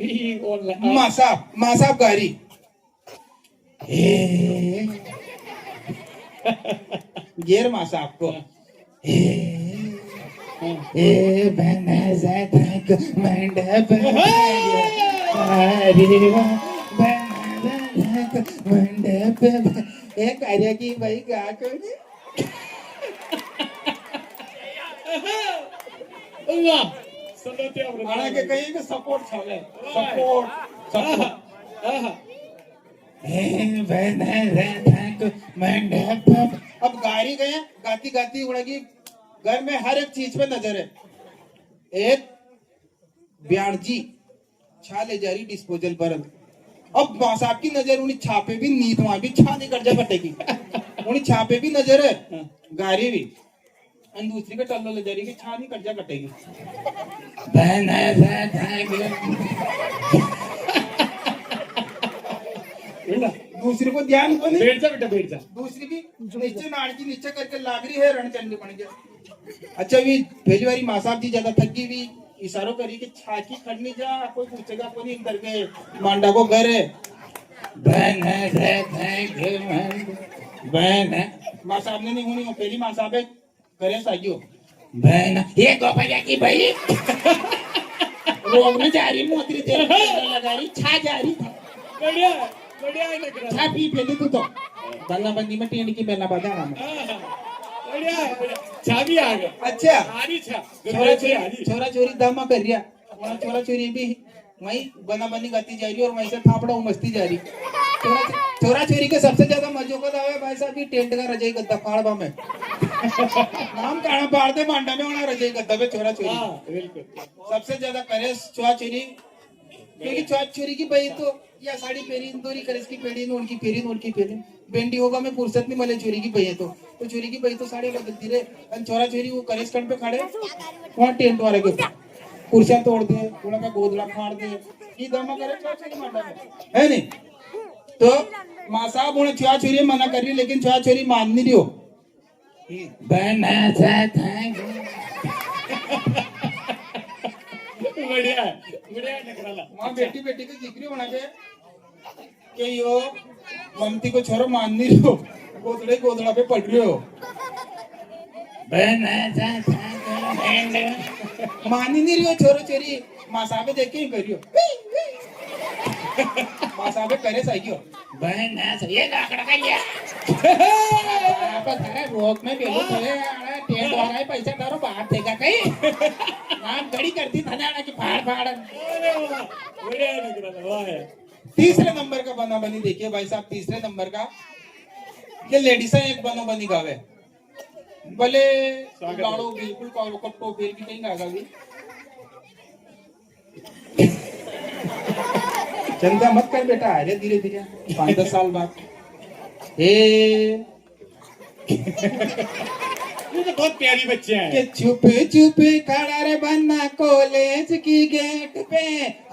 ही ऑनलाइन। माँ साहब गारी, गेर माँ साहब को, ए बनसा था मंडप मंडप, एक कार्य की भाई गा कोनी। वाह, सलोते अब आना के कहीं के सपोर्ट छाले, सपोर्ट सपोर्ट। मंडप अब गाड़ी गए, गाती गाती उड़ेगी। घर में हर एक चीज पे नजर है। एक ब्याण जी छा ले जा रही डिस्पोजल पर। अब माँ साहब की नजर उन्हें छापे भी नींद वहां भी छा नहीं कर जा कटेगी, उन्हें छापे भी नजर है, गाड़ी भी, और दूसरी पे टल्लो ले जा रही कि छा नहीं कर जा कटेगी। बेटा दूसरी को ध्यान को नहीं, बैठ जा बेटा, बैठ जा। दूसरी भी नीचे नाड़ की नीचे करके लाग रही है, रण चंडी बन गया। अच्छा भी पहली बारी माँ साहब जी ज्यादा थक गई भी, इशारों करी कि छाकी खड़नी जा, कोई पूछेगा को नहीं अंदर गए, मांडा को घर है। माँ साहब ने नहीं होनी, पहली माँ साहब है करे सागियो ये गोपाल की भाई रोग में जा रही, मोतरी तेल लगा रही, छा जा रही, बढ़िया बढ़िया है लग रहा है। छा पी पहले तू तो बल्ला बंदी में टेंड की बेला बाधा नाम। बढ़िया है, बढ़िया। चाबी आ गया। अच्छा आरी छा छोरा चोरी दामा कर रिया, वहाँ छोरा चोरी भी वहीं बना बनी गाती जा रही और वहीं से थापड़ा उमसती जा रही। छोरा चोरी के सबसे ज्यादा मजो का दावा है भाई साहब की टेंट का रजाई गद्दा फाड़बा में। नाम काना पाड़ दे मांडा में होना रजाई गद्दा पे छोरा चोरी। बिल्कुल सबसे ज्यादा करे छोरा चोरी, क्योंकि छोरा चोरी की भाई तो या साड़ी पहरी इंदौरी करेस की पेड़ी नोन की फेरी नोन की फेरी बेंडी होगा में फुर्सत नहीं मले चोरी की भैया तो चोरी की भई तो साड़ी बदलती रहे। छोरा चोरी वो करेस खंड पे खड़े वहाँ टेंट वाले के कुर्सियां तोड़ दे, थोड़ा का गोदड़ा फाड़ दे, ई दमा करे छुआ छुरी मांडा है नहीं तो माँ साहब उन्हें छुआ छुरी मना कर रही लेकिन छुआ छुरी मान नहीं रही हो बढ़िया बढ़िया नकराला माँ बेटी बेटी की जिक्री होना के कि यो ममती को छोरो मान नहीं रही हो गोदड़े गोदड़ा पे पड़ रही हो मान ही नहीं रही हो छोरो चोरी माँ साहब देख के ही करियो माँ साहब करे सही हो बहन ये लाकड़ा का ये रोक में बेलो थे टेंट वाला है पैसा तारो बाहर देगा कहीं नाम गड़ी करती धनाना की फाड़ फाड़ बढ़िया नकराला वाह है तीसरे नंबर का बना बनी देखिए भाई साहब तीसरे नंबर का ये लेडीज एक बनो बनी गावे भले गाड़ो बिल्कुल कालो कट्टो बेर की कहीं गावी चिंता मत कर बेटा अरे धीरे धीरे 5-10 साल बाद ये तो बहुत प्यारी बच्चे हैं कि छुपे छुपे खड़ा रे बनना कॉलेज की गेट पे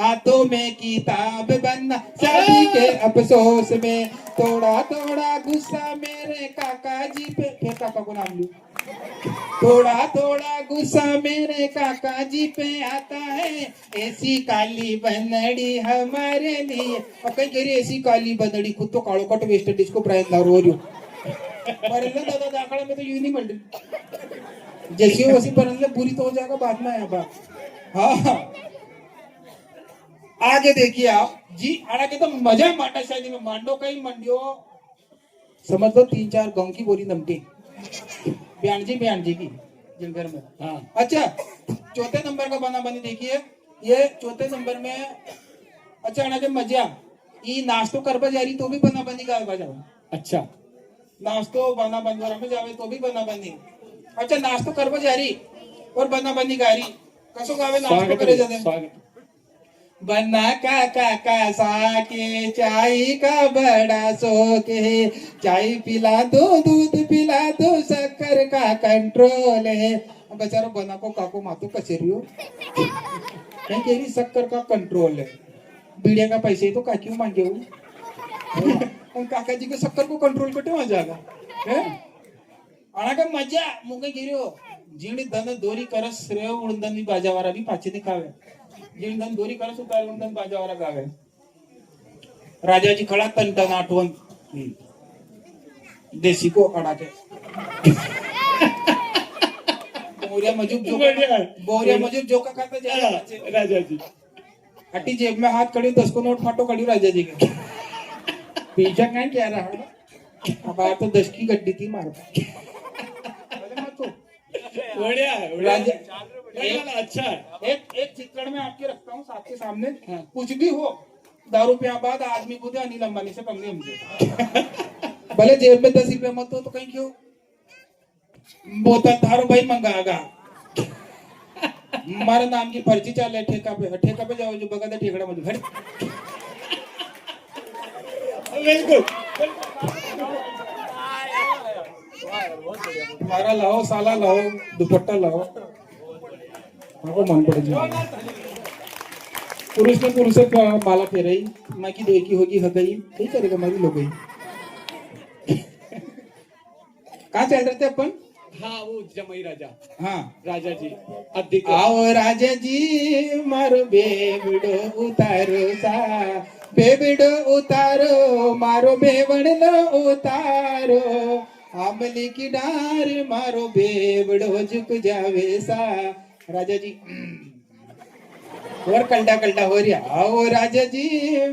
हाथों में किताब बनना शादी के अफसोस में थोड़ा थोड़ा गुस्सा मेरे काका जी पे फिर काका को नाम लूं थोड़ा थोड़ा गुस्सा मेरे काका जी पे आता है ऐसी काली बनड़ी हमारे लिए और कहीं कह रही ऐसी काली बनड़ी खुद तो कालो कट वेस्ट इंडीज को प्राइज ना रो रही हो परंतु दादा दाखड़ा में तो यूं नहीं मिल रही जैसी हो वैसी परंतु बुरी तो हो जाएगा बाद में आया बात हाँ आगे देखिए आप जी हालांकि तो मजा माटा शादी में मांडो कहीं मंडियो समझ लो 3-4 गांव की बोरी नमटी बयान जी की जिनगर में हाँ अच्छा चौथे नंबर का बना बनी देखिए ये चौथे नंबर में अच्छा हालांकि मजा ये नाश्तो करवा जा रही तो भी बना बनी गावा जाओ अच्छा नाश्तो बना बंदवारा में जावे तो भी बना बनी अच्छा नाश्तो करवा जा रही और बना बनी गा रही कसो गावे नाश्तो करे जाते स्वागत बना का साके चाय का बड़ा शौक है चाय पिला दो दूध पिला दो शक्कर का कंट्रोल है बेचारा बना को काको मातो कचेरियो मैं कह रही शक्कर का कंट्रोल है बीड़िया का पैसे तो काक्यों मांगे हो काका जी के शक्कर को कंट्रोल करते वहां जाएगा आना का मजा मुंगे गिरियो जीण धन दोरी करस श्रेय उड़दन बाजावारा भी पाचे दिखावे जीण धन दोरी करस उतार उड़दन बाजावारा गावे राजाजी खड़ा तन तन आठवन देसी को अड़ा के बोरिया मजूब जो का खाता जाए राजा जी हटी जेब में हाथ कड़ी 10 को नोट फाटो कड़ी राजा जी के पीछा क्या कह रहा है अब तो 10 की गड्डी थी मारो बढ़िया है राजा अच्छा है एक चित्रण में आपके रखता हूँ साथ के सामने कुछ भी हो दारू पे बाद आदमी खुदे अनिल अंबानी से कम नहीं हमसे भले जेब में 10 रुपये मत हो तो कहीं क्यों बोतल थारो भाई मंगागा हमारे नाम की पर्ची चाले ठेका पे जाओ जो बगल है ठेकड़ा मुझे घर बिल्कुल मारा लाओ साला लाओ दुपट्टा लाओ हमको मन पड़े जाए पुरुष ने पुरुष से माला फेराई माँ की दोई की होगी हो गई नहीं करेगा हमारी लोग गई कहाँ चल रहे थे अपन हाँ वो जमई राजा हाँ राजा जी अधिक आओ राजा जी मारो बेबड़ो उतारो सा बेबड़ो उतारो मारो बेवड़ लो उतारो आमली की डार मारो बेबड़ो झुक जावे सा राजा जी और कल्टा हो रहा आओ राजा जी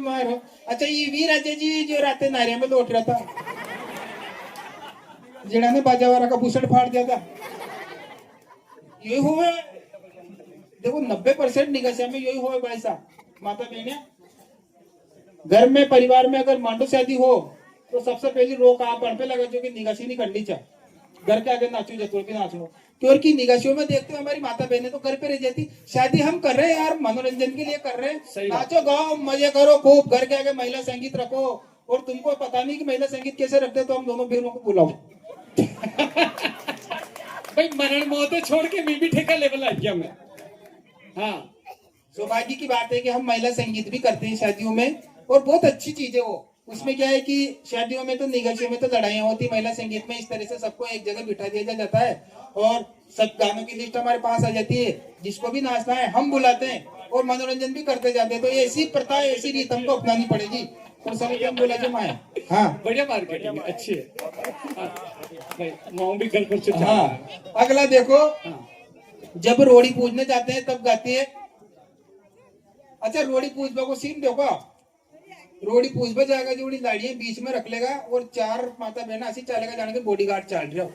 मारो अच्छा ये भी राजा जी जो रात नारिया में लौट रहा था जेड़ा ने बाजावारा का बुसट फाड़ दिया था यही हुए देखो 90% निगासिया में यही हुए भाई साहब माता बहने घर में परिवार में अगर मांडो शादी हो तो सबसे पहली रोक आप पढ़ पे लगा जो कि निगासी नहीं करनी चाहिए घर के आगे नाचो जतोर की नाचो क्योंकि निगासियों में देखते हो हमारी माता बहनें तो घर पे रह जाती शादी हम कर रहे हैं यार मनोरंजन के लिए कर रहे हैं नाचो गाओ मजे करो खूब घर के आगे महिला संगीत रखो और तुमको पता नहीं कि महिला संगीत कैसे रखते तो हम दोनों बहनों को बुलाओ भाई मरण मौतें छोड़ के मैं भी ठेका लेवल आ गया मैं हाँ सौभाग्य की बात है कि हम महिला संगीत भी करते हैं शादियों में, और बहुत अच्छी चीज है वो। उसमें क्या है कि शादियों में तो निगहशे में तो लड़ाइयाँ होती, महिला संगीत में इस तरह से सबको एक जगह बिठा दिया जाता है और सब गानों की लिस्ट हमारे पास आ जाती है, जिसको भी नाचना है हम बुलाते हैं और मनोरंजन भी करते जाते हैं। तो ऐसी प्रथा, ऐसी रीत हमको अपनानी पड़ेगी। तो सब एकदम बोला जो माए। हाँ बढ़िया मार्केटिंग है, अच्छी है। हाँ, भाई माँ भी घर पर से चाह हाँ। रहा है। अगला देखो, हाँ, जब रोड़ी पूजने जाते हैं तब गाती है। अच्छा, रोड़ी पूजबा को सीन देखो, रोड़ी पूजबा जाएगा, जोड़ी लाड़ियां बीच में रख लेगा और चार माता बहना ऐसी चलेगा, जाने के बॉडीगार्ड चल रहे हो।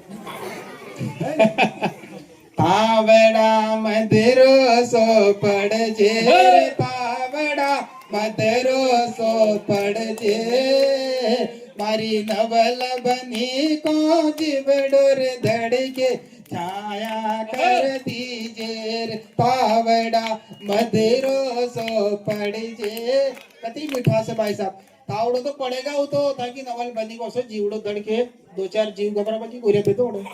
तावड़ा मधुरो सो पड़ जे, तावड़ा मधुरो सो पड़ जे, मारी नवल बनी को जीवडोर धड़के छाया कर दीजे, पावड़ा मधुरो सो पड़ जे। कति मीठा से भाई साहब, तावड़ो तो पड़ेगा वो तो, ताकि नवल बनी को सो जीवड़ो धड़के दो चार जीव घबरा बची गोरे पे तोड़ो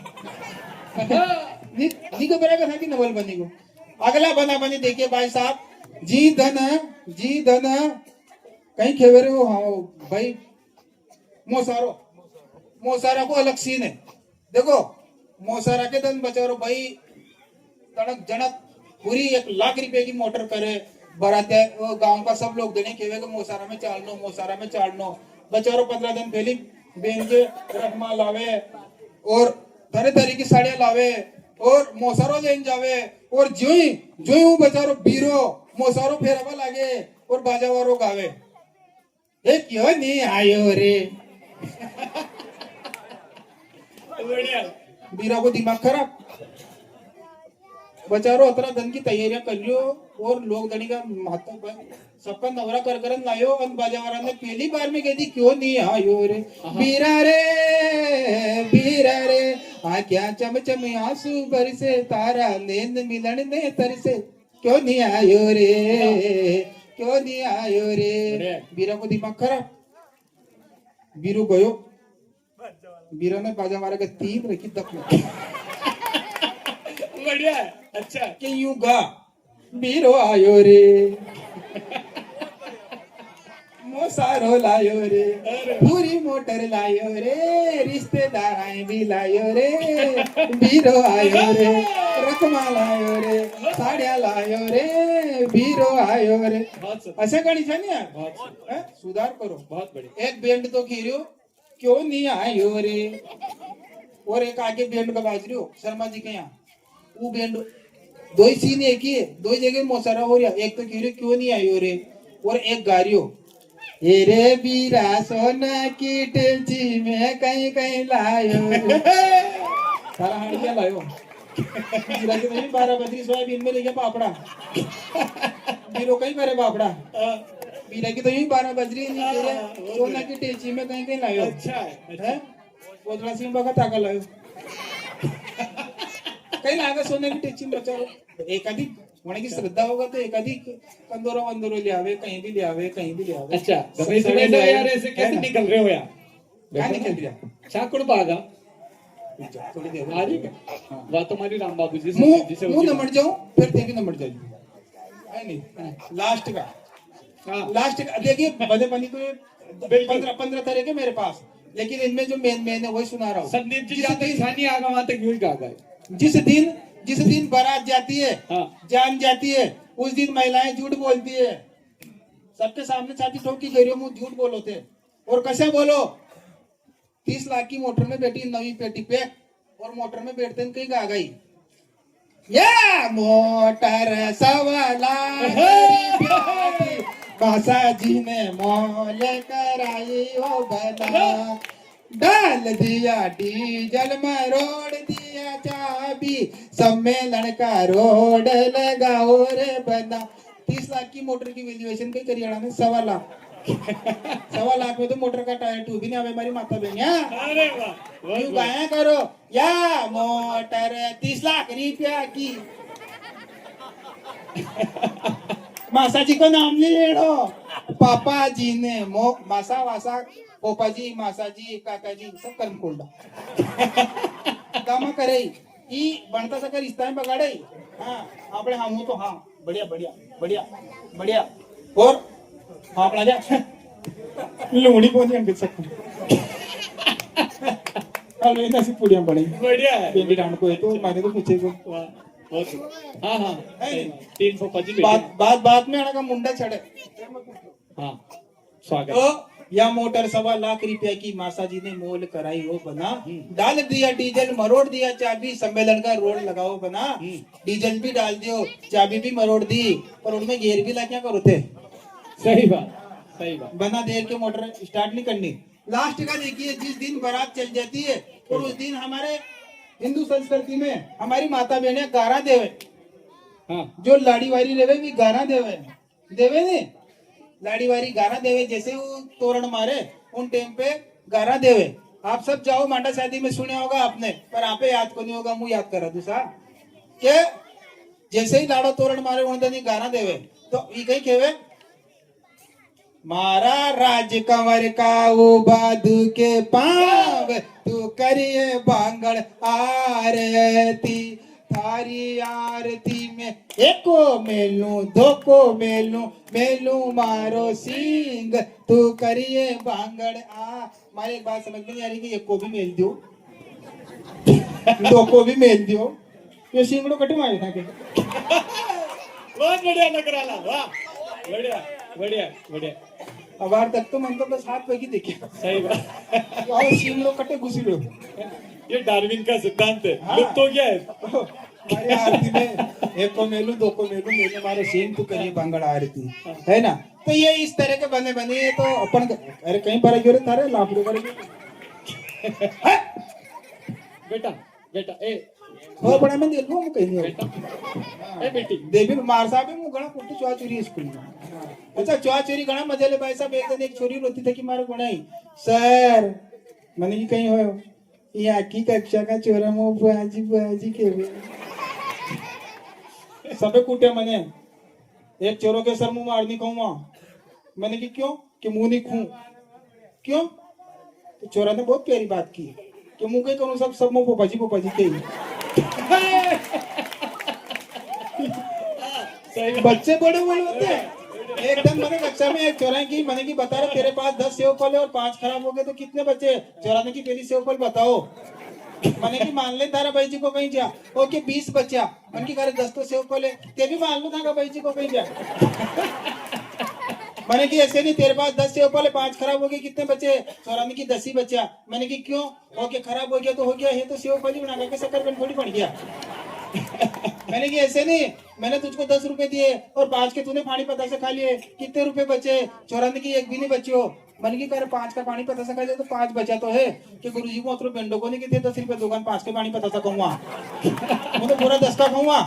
नहीं घबराएगा था कि नवल बनी को। अगला बना बनी देखिए भाई साहब, जी धन कहीं खेवे रहे हो। हाँ भाई, मोसारा को अलग सीन है। देखो मोसारा के धन बचारो भाई, तड़क जनक पूरी 1 लाख रुपए की मोटर करे, बराते वो गांव का सब लोग देने खेवे को मोसारा में चाड़नो। बचारो 15 दिन पहले बेन के रखमा लावे और तरह तरह की साड़ियां लावे और मोसारो लेन जावे, और जो ही बेचारो बीरो मोसारो फेरवा लागे और बाजावारो गावे, ए क्यों नहीं आयो रे। बढ़िया। बीरा को दिमाग खराब, बेचारो अतरा धन की तैयारियां कर लियो और लोग धनी का महत्व सबका नवरा कर लायो, और बाजावारा ने पहली बार में कहती क्यों नहीं आयो रे। बीरा रे क्या चमचम आंसू बरसे, तारा नींद मिलन ने तरसे, क्यों नहीं आयो रे। बीरा को दिमाग खराब, बीरू गयो, बीरा ने बाजा मारा के 3 रखी तक में। बढ़िया है, अच्छा। कि यूं गा, बीरो आयो रे, मोसारो लायो रे, पूरी मोटर लायो रे, रिश्तेदार आए भी लायो रे, बीरो आयो रे, रकमा लायो रे, साड़िया लायो रे, बीरो आयो रे। ऐसा गाड़ी था नहीं यार, सुधार करो। बहुत बढ़िया। एक बैंड तो खीरियो, क्यों नहीं आयो रे, और एक आगे बैंड का बाज रही हो शर्मा जी के यहाँ, वो बैंड दो ही सीन एक ही है, 2 जगह मोसारा हो रहा। एक तो खीरियो क्यों नहीं आयो रे, और एक गारियो, ये रे बीरा सोना की टेची में कहीं लायो। सारा हड़िया लायो, बीरा के नहीं 12 बजरी सोयाबीन में लेके पापड़ा, बीरो कहीं करे पापड़ा, बीरा की तो यूं 12 बजरी नहीं दे रहे, सोना की टेची में कहीं लायो। अच्छा है, कोतरा सिंह बका ताका लायो, कहीं लागा सोने की टेची में बचाओ। एक आधी होने की श्रद्धा होगा तो एक आधी कंदोरो ले आवे, कहीं भी ले आवे। अच्छा गणेश भाई तो यार ऐसे कैसे निकल रहे हो यार, क्या निकल दिया चाकुड़ बागा थोड़ी देर आ रही क्या बात तुम्हारी राम बाबू जी से मुंह नमट जाऊं फिर देखिए नमट जाऊं, नहीं लास्ट का। हाँ। लास्ट देखिए बने बनी तो 15 तरह के मेरे पास, लेकिन इनमें जो मेन है वही सुना रहा हूँ। संदीप जी जाते छानी आगा वहां तक यूं गा गए। जिस दिन बारात जाती है, हाँ। जान जाती है, उस दिन महिलाएं झूठ बोलती है, सबके सामने छाती ठोक की गई मुंह झूठ बोलोते, और कैसे बोलो 30 लाख की मोटर में बैठी नवी पेटी पे, और मोटर में बैठते हैं कहीं गा गई, या मोटर 1.25 लाख बासा जी ने मोल कराई ओ बना, डाल दिया डीजल में रोड दिया चाबी, सम्मेलन का रोड लगाओ रे बना। 30 लाख की मोटर की वैल्यूएशन कई करियाना में 1.25 लाख 1.25 लाख में तो मोटर का टायर ट्यूब भी नहीं आवे हमारी माता बहनिया। अरे वाह, क्यों गाया करो या मोटर 30 लाख रुपया की। मासा जी को नाम ले लेडो, पापा जी ने मासा वासा पोपा जी मासा जी काका जी सब कर्म कोल्डा कामा करे ई बनता सका रिश्ता में बगाड़े। हाँ આપણે હામું તો હા बढ़िया बढ़िया बढ़िया बढ़िया और हाँ अपना जा लूणी पहुंच गए सकते अलवे नसी पुड़िया बड़ी बढ़िया है बेबी डांड को है तो मैंने तो पूछे को वाह बहुत हाँ हाँ 325 बात में आना का मुंडा चढ़े हाँ स्वागत तो या मोटर 1.25 रुपया की मासा जी ने मोल कराई हो बना डाल दिया डीजल मरोड़ दिया चाबी सम्मेलन का रोड लगाओ बना डीजल भी डाल दियो चाबी भी मरोड़ दी पर उनमें गेयर भी ला क्या करो थे सही बात बना देर के मोटर स्टार्ट नहीं करनी लास्ट का देखिए जिस दिन बारात चल जाती है और उस दिन हमारे हिंदू संस्कृति में हमारी माता बहने गारा देवे हाँ जो लाड़ी वारी लेवे भी गारा देवे देवे ने लाड़ी वारी गारा देवे जैसे वो तोरण मारे उन टाइम पे गारा देवे आप सब जाओ मांडा शादी में सुने होगा आपने पर आप याद को नहीं होगा मुंह याद करा दूसरा के जैसे ही लाड़ो तोरण मारे उन गाना देवे तो ये कहीं कहवे मारा राज कंवर का वो बादू के पाव तू करिए बांगड़ आरती थारी आरती में एको मेलू दो को मेलू मारो सिंग तू करिए बांगड़ आ मारे एक बात समझ में नहीं आ रही कि एको भी मेल दो दो को भी मेल दियो ये सिंगड़ो कटे मारे था के बहुत बढ़िया लग रहा है वाह बढ़िया बढ़िया बढ़िया अबार तक तो मन तो बस हाथ पैकी देखे सही बात और सिंगड़ो कटे घुसी लो ये डार्विन का सिद्धांत है हाँ। लुप्त हो गया है हमारी आरती में एक को मेलू दो को मेलू मेरे मारो सेम तू करिए बांगड़ आरती है ना तो ये इस तरह के बने बने ये तो अपन अरे कहीं पर गिरे थारे लापड़े कर बेटा बेटा ए हो बड़ा मैं दिल में कहीं नहीं बेटा ए बेटी देवी मार साहब है मुगड़ा कुट्टी चुआ चोरी स्कूल में अच्छा चुआ चोरी गणा मजे ले भाई साहब एक दिन एक छोरी रोती थी कि मारे गुणाई सर मैंने की कहीं हो ये की कक्षा का चोरा मो बुआजी के सबे कूटे मैंने एक चोरों के सर मुंह मारनी कहूँ मैंने की क्यों कि मुंह नहीं खू क्यों तो चोरा ने बहुत प्यारी बात की कि मुंह कहीं करूँ सब मुंह पोपाजी के बच्चे बड़े बड़े होते हैं एकदम मैंने कक्षा में एक चौराहे की मैंने की बता रहे तेरे पास 10 सेव फल है और 5 खराब हो गए तो कितने बचे चौराने की पहली सेव फल बताओ मैंने की मान ले तारा भाई जी को कहीं जा ओके 20 बचा मैंने की करे 10 तो सेव फल है ते भी मान लो था भाई जी को कहीं जा मैंने की ऐसे नहीं तेरे पास 10 सेव फल है 5 खराब हो गए कितने बचे चौराने की 10 ही बचा मैंने की क्यों ओके खराब हो गया तो हो गया ये तो सेव फल ही बना के शक्कर थोड़ी पड़ गया मैंने कि ऐसे नहीं मैंने तुझको 10 रुपए दिए और 5 के तूने पानी पता से खा लिए कितने रुपए बचे चौराने की एक भी नहीं बची हो मैंने की करे 5 का पानी पता से खा लिया तो 5 बचा तो है कि गुरुजी को उतरो बेंडो को नहीं कि 10 रुपए दुकान 5 के पानी पता से कहूँगा मैं तो पूरा 10 का कहूँगा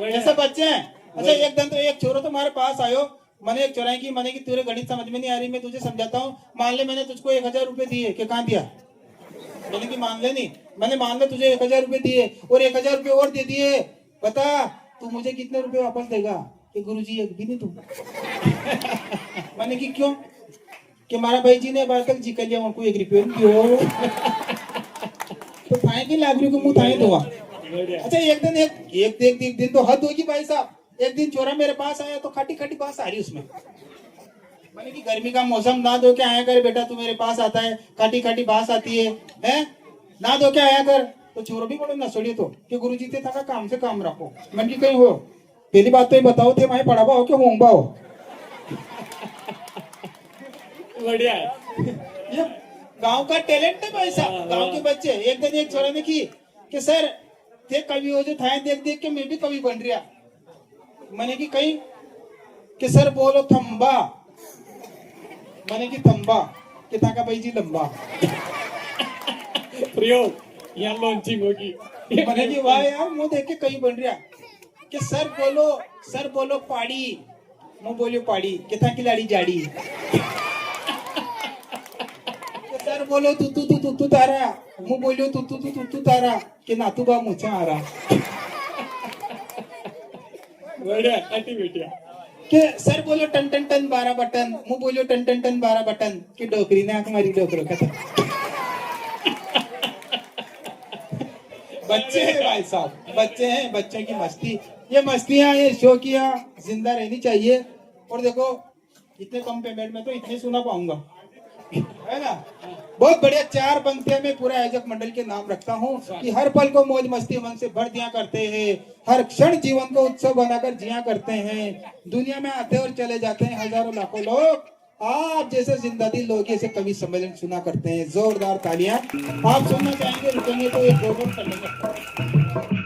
ऐसे बच्चे हैं अच्छा एक दिन तो एक छोरो तुम्हारे पास आयो मैंने एक चौराहे की मैंने की तुझे गणित समझ में नहीं आ रही मैं तुझे समझाता हूँ मान ले मैंने तुझको 1000 रुपए दिए कि कहाँ दिया मैंने की मान ले नहीं मैंने मान ले तुझे 1000 रुपए दिए और 1000 रुपए और दे दिए बता तू मुझे कितने रुपए वापस देगा कि गुरुजी एक भी नहीं दूंगा मैंने की क्यों कि हमारा भाई जी ने बार तक जी कर लिया उनको 1 रुपये दियो तो थाए के लाभरी को मुंह थाए दूंगा अच्छा एक दिन तो हद होगी भाई साहब एक दिन चोरा मेरे पास आया तो खटी खटी बात आ रही उसमें मैंने कि गर्मी का मौसम ना धो के आया कर बेटा तू मेरे पास आता है खाटी खाटी बास आती है ना धो के आया कर तो छोरो भी बोलो नसोड़ी तो कि गुरुजी ते था काम से काम रखो मैंने की कहीं हो पहली बात तो ये बताओ थे मैं पढ़ावा हो कि होंबा हो बढ़िया ये गांव का टैलेंट है भाई साहब गांव के बच्चे एक दिन एक छोरा ने की कि सर थे कवि हो जो था देख देख के मैं भी कवि बन रहा मैंने की कहीं कि सर बोलो थम्बा मैंने की थम्बा कि ताका भाई जी लंबा प्रयोग यहाँ लॉन्चिंग होगी मैंने की वाह यार मुंह देख के कहीं बन रहा कि सर बोलो पाड़ी मुंह बोलियो पाड़ी कि था की लाड़ी जाड़ी सर बोलो तू तारा मुंह बोलियो तू तारा कि नातू बा मुझे आ रहा बढ़िया अति बेटिया कि सर बोलो टन टन टन 12 बटन मुंह बोलियो टन टन टन 12 बटन कि डोकरी ने आंख मारी डोकरो का बच्चे हैं भाई साहब बच्चे हैं बच्चों की मस्ती ये मस्तियां, ये शौकियां जिंदा रहनी चाहिए। और देखो इतने कम पेमेंट में तो इतने सुना पाऊंगा, है ना। बहुत बढ़िया 4 पंक्तियां में पूरा आयोजक मंडल के नाम रखता हूँ कि हर पल को मौज मस्ती मन से भर दिया करते हैं, हर क्षण जीवन को उत्सव बनाकर जिया करते हैं। दुनिया में आते और चले जाते हैं हजारों लाखों लोग, आप जैसे जिंदादिल लोग ऐसे कवि सम्मेलन सुना करते हैं। जोरदार तालियां। आप सुनना चाहेंगे, रुकेंगे तो ये प्रोग्राम कर लेंगे।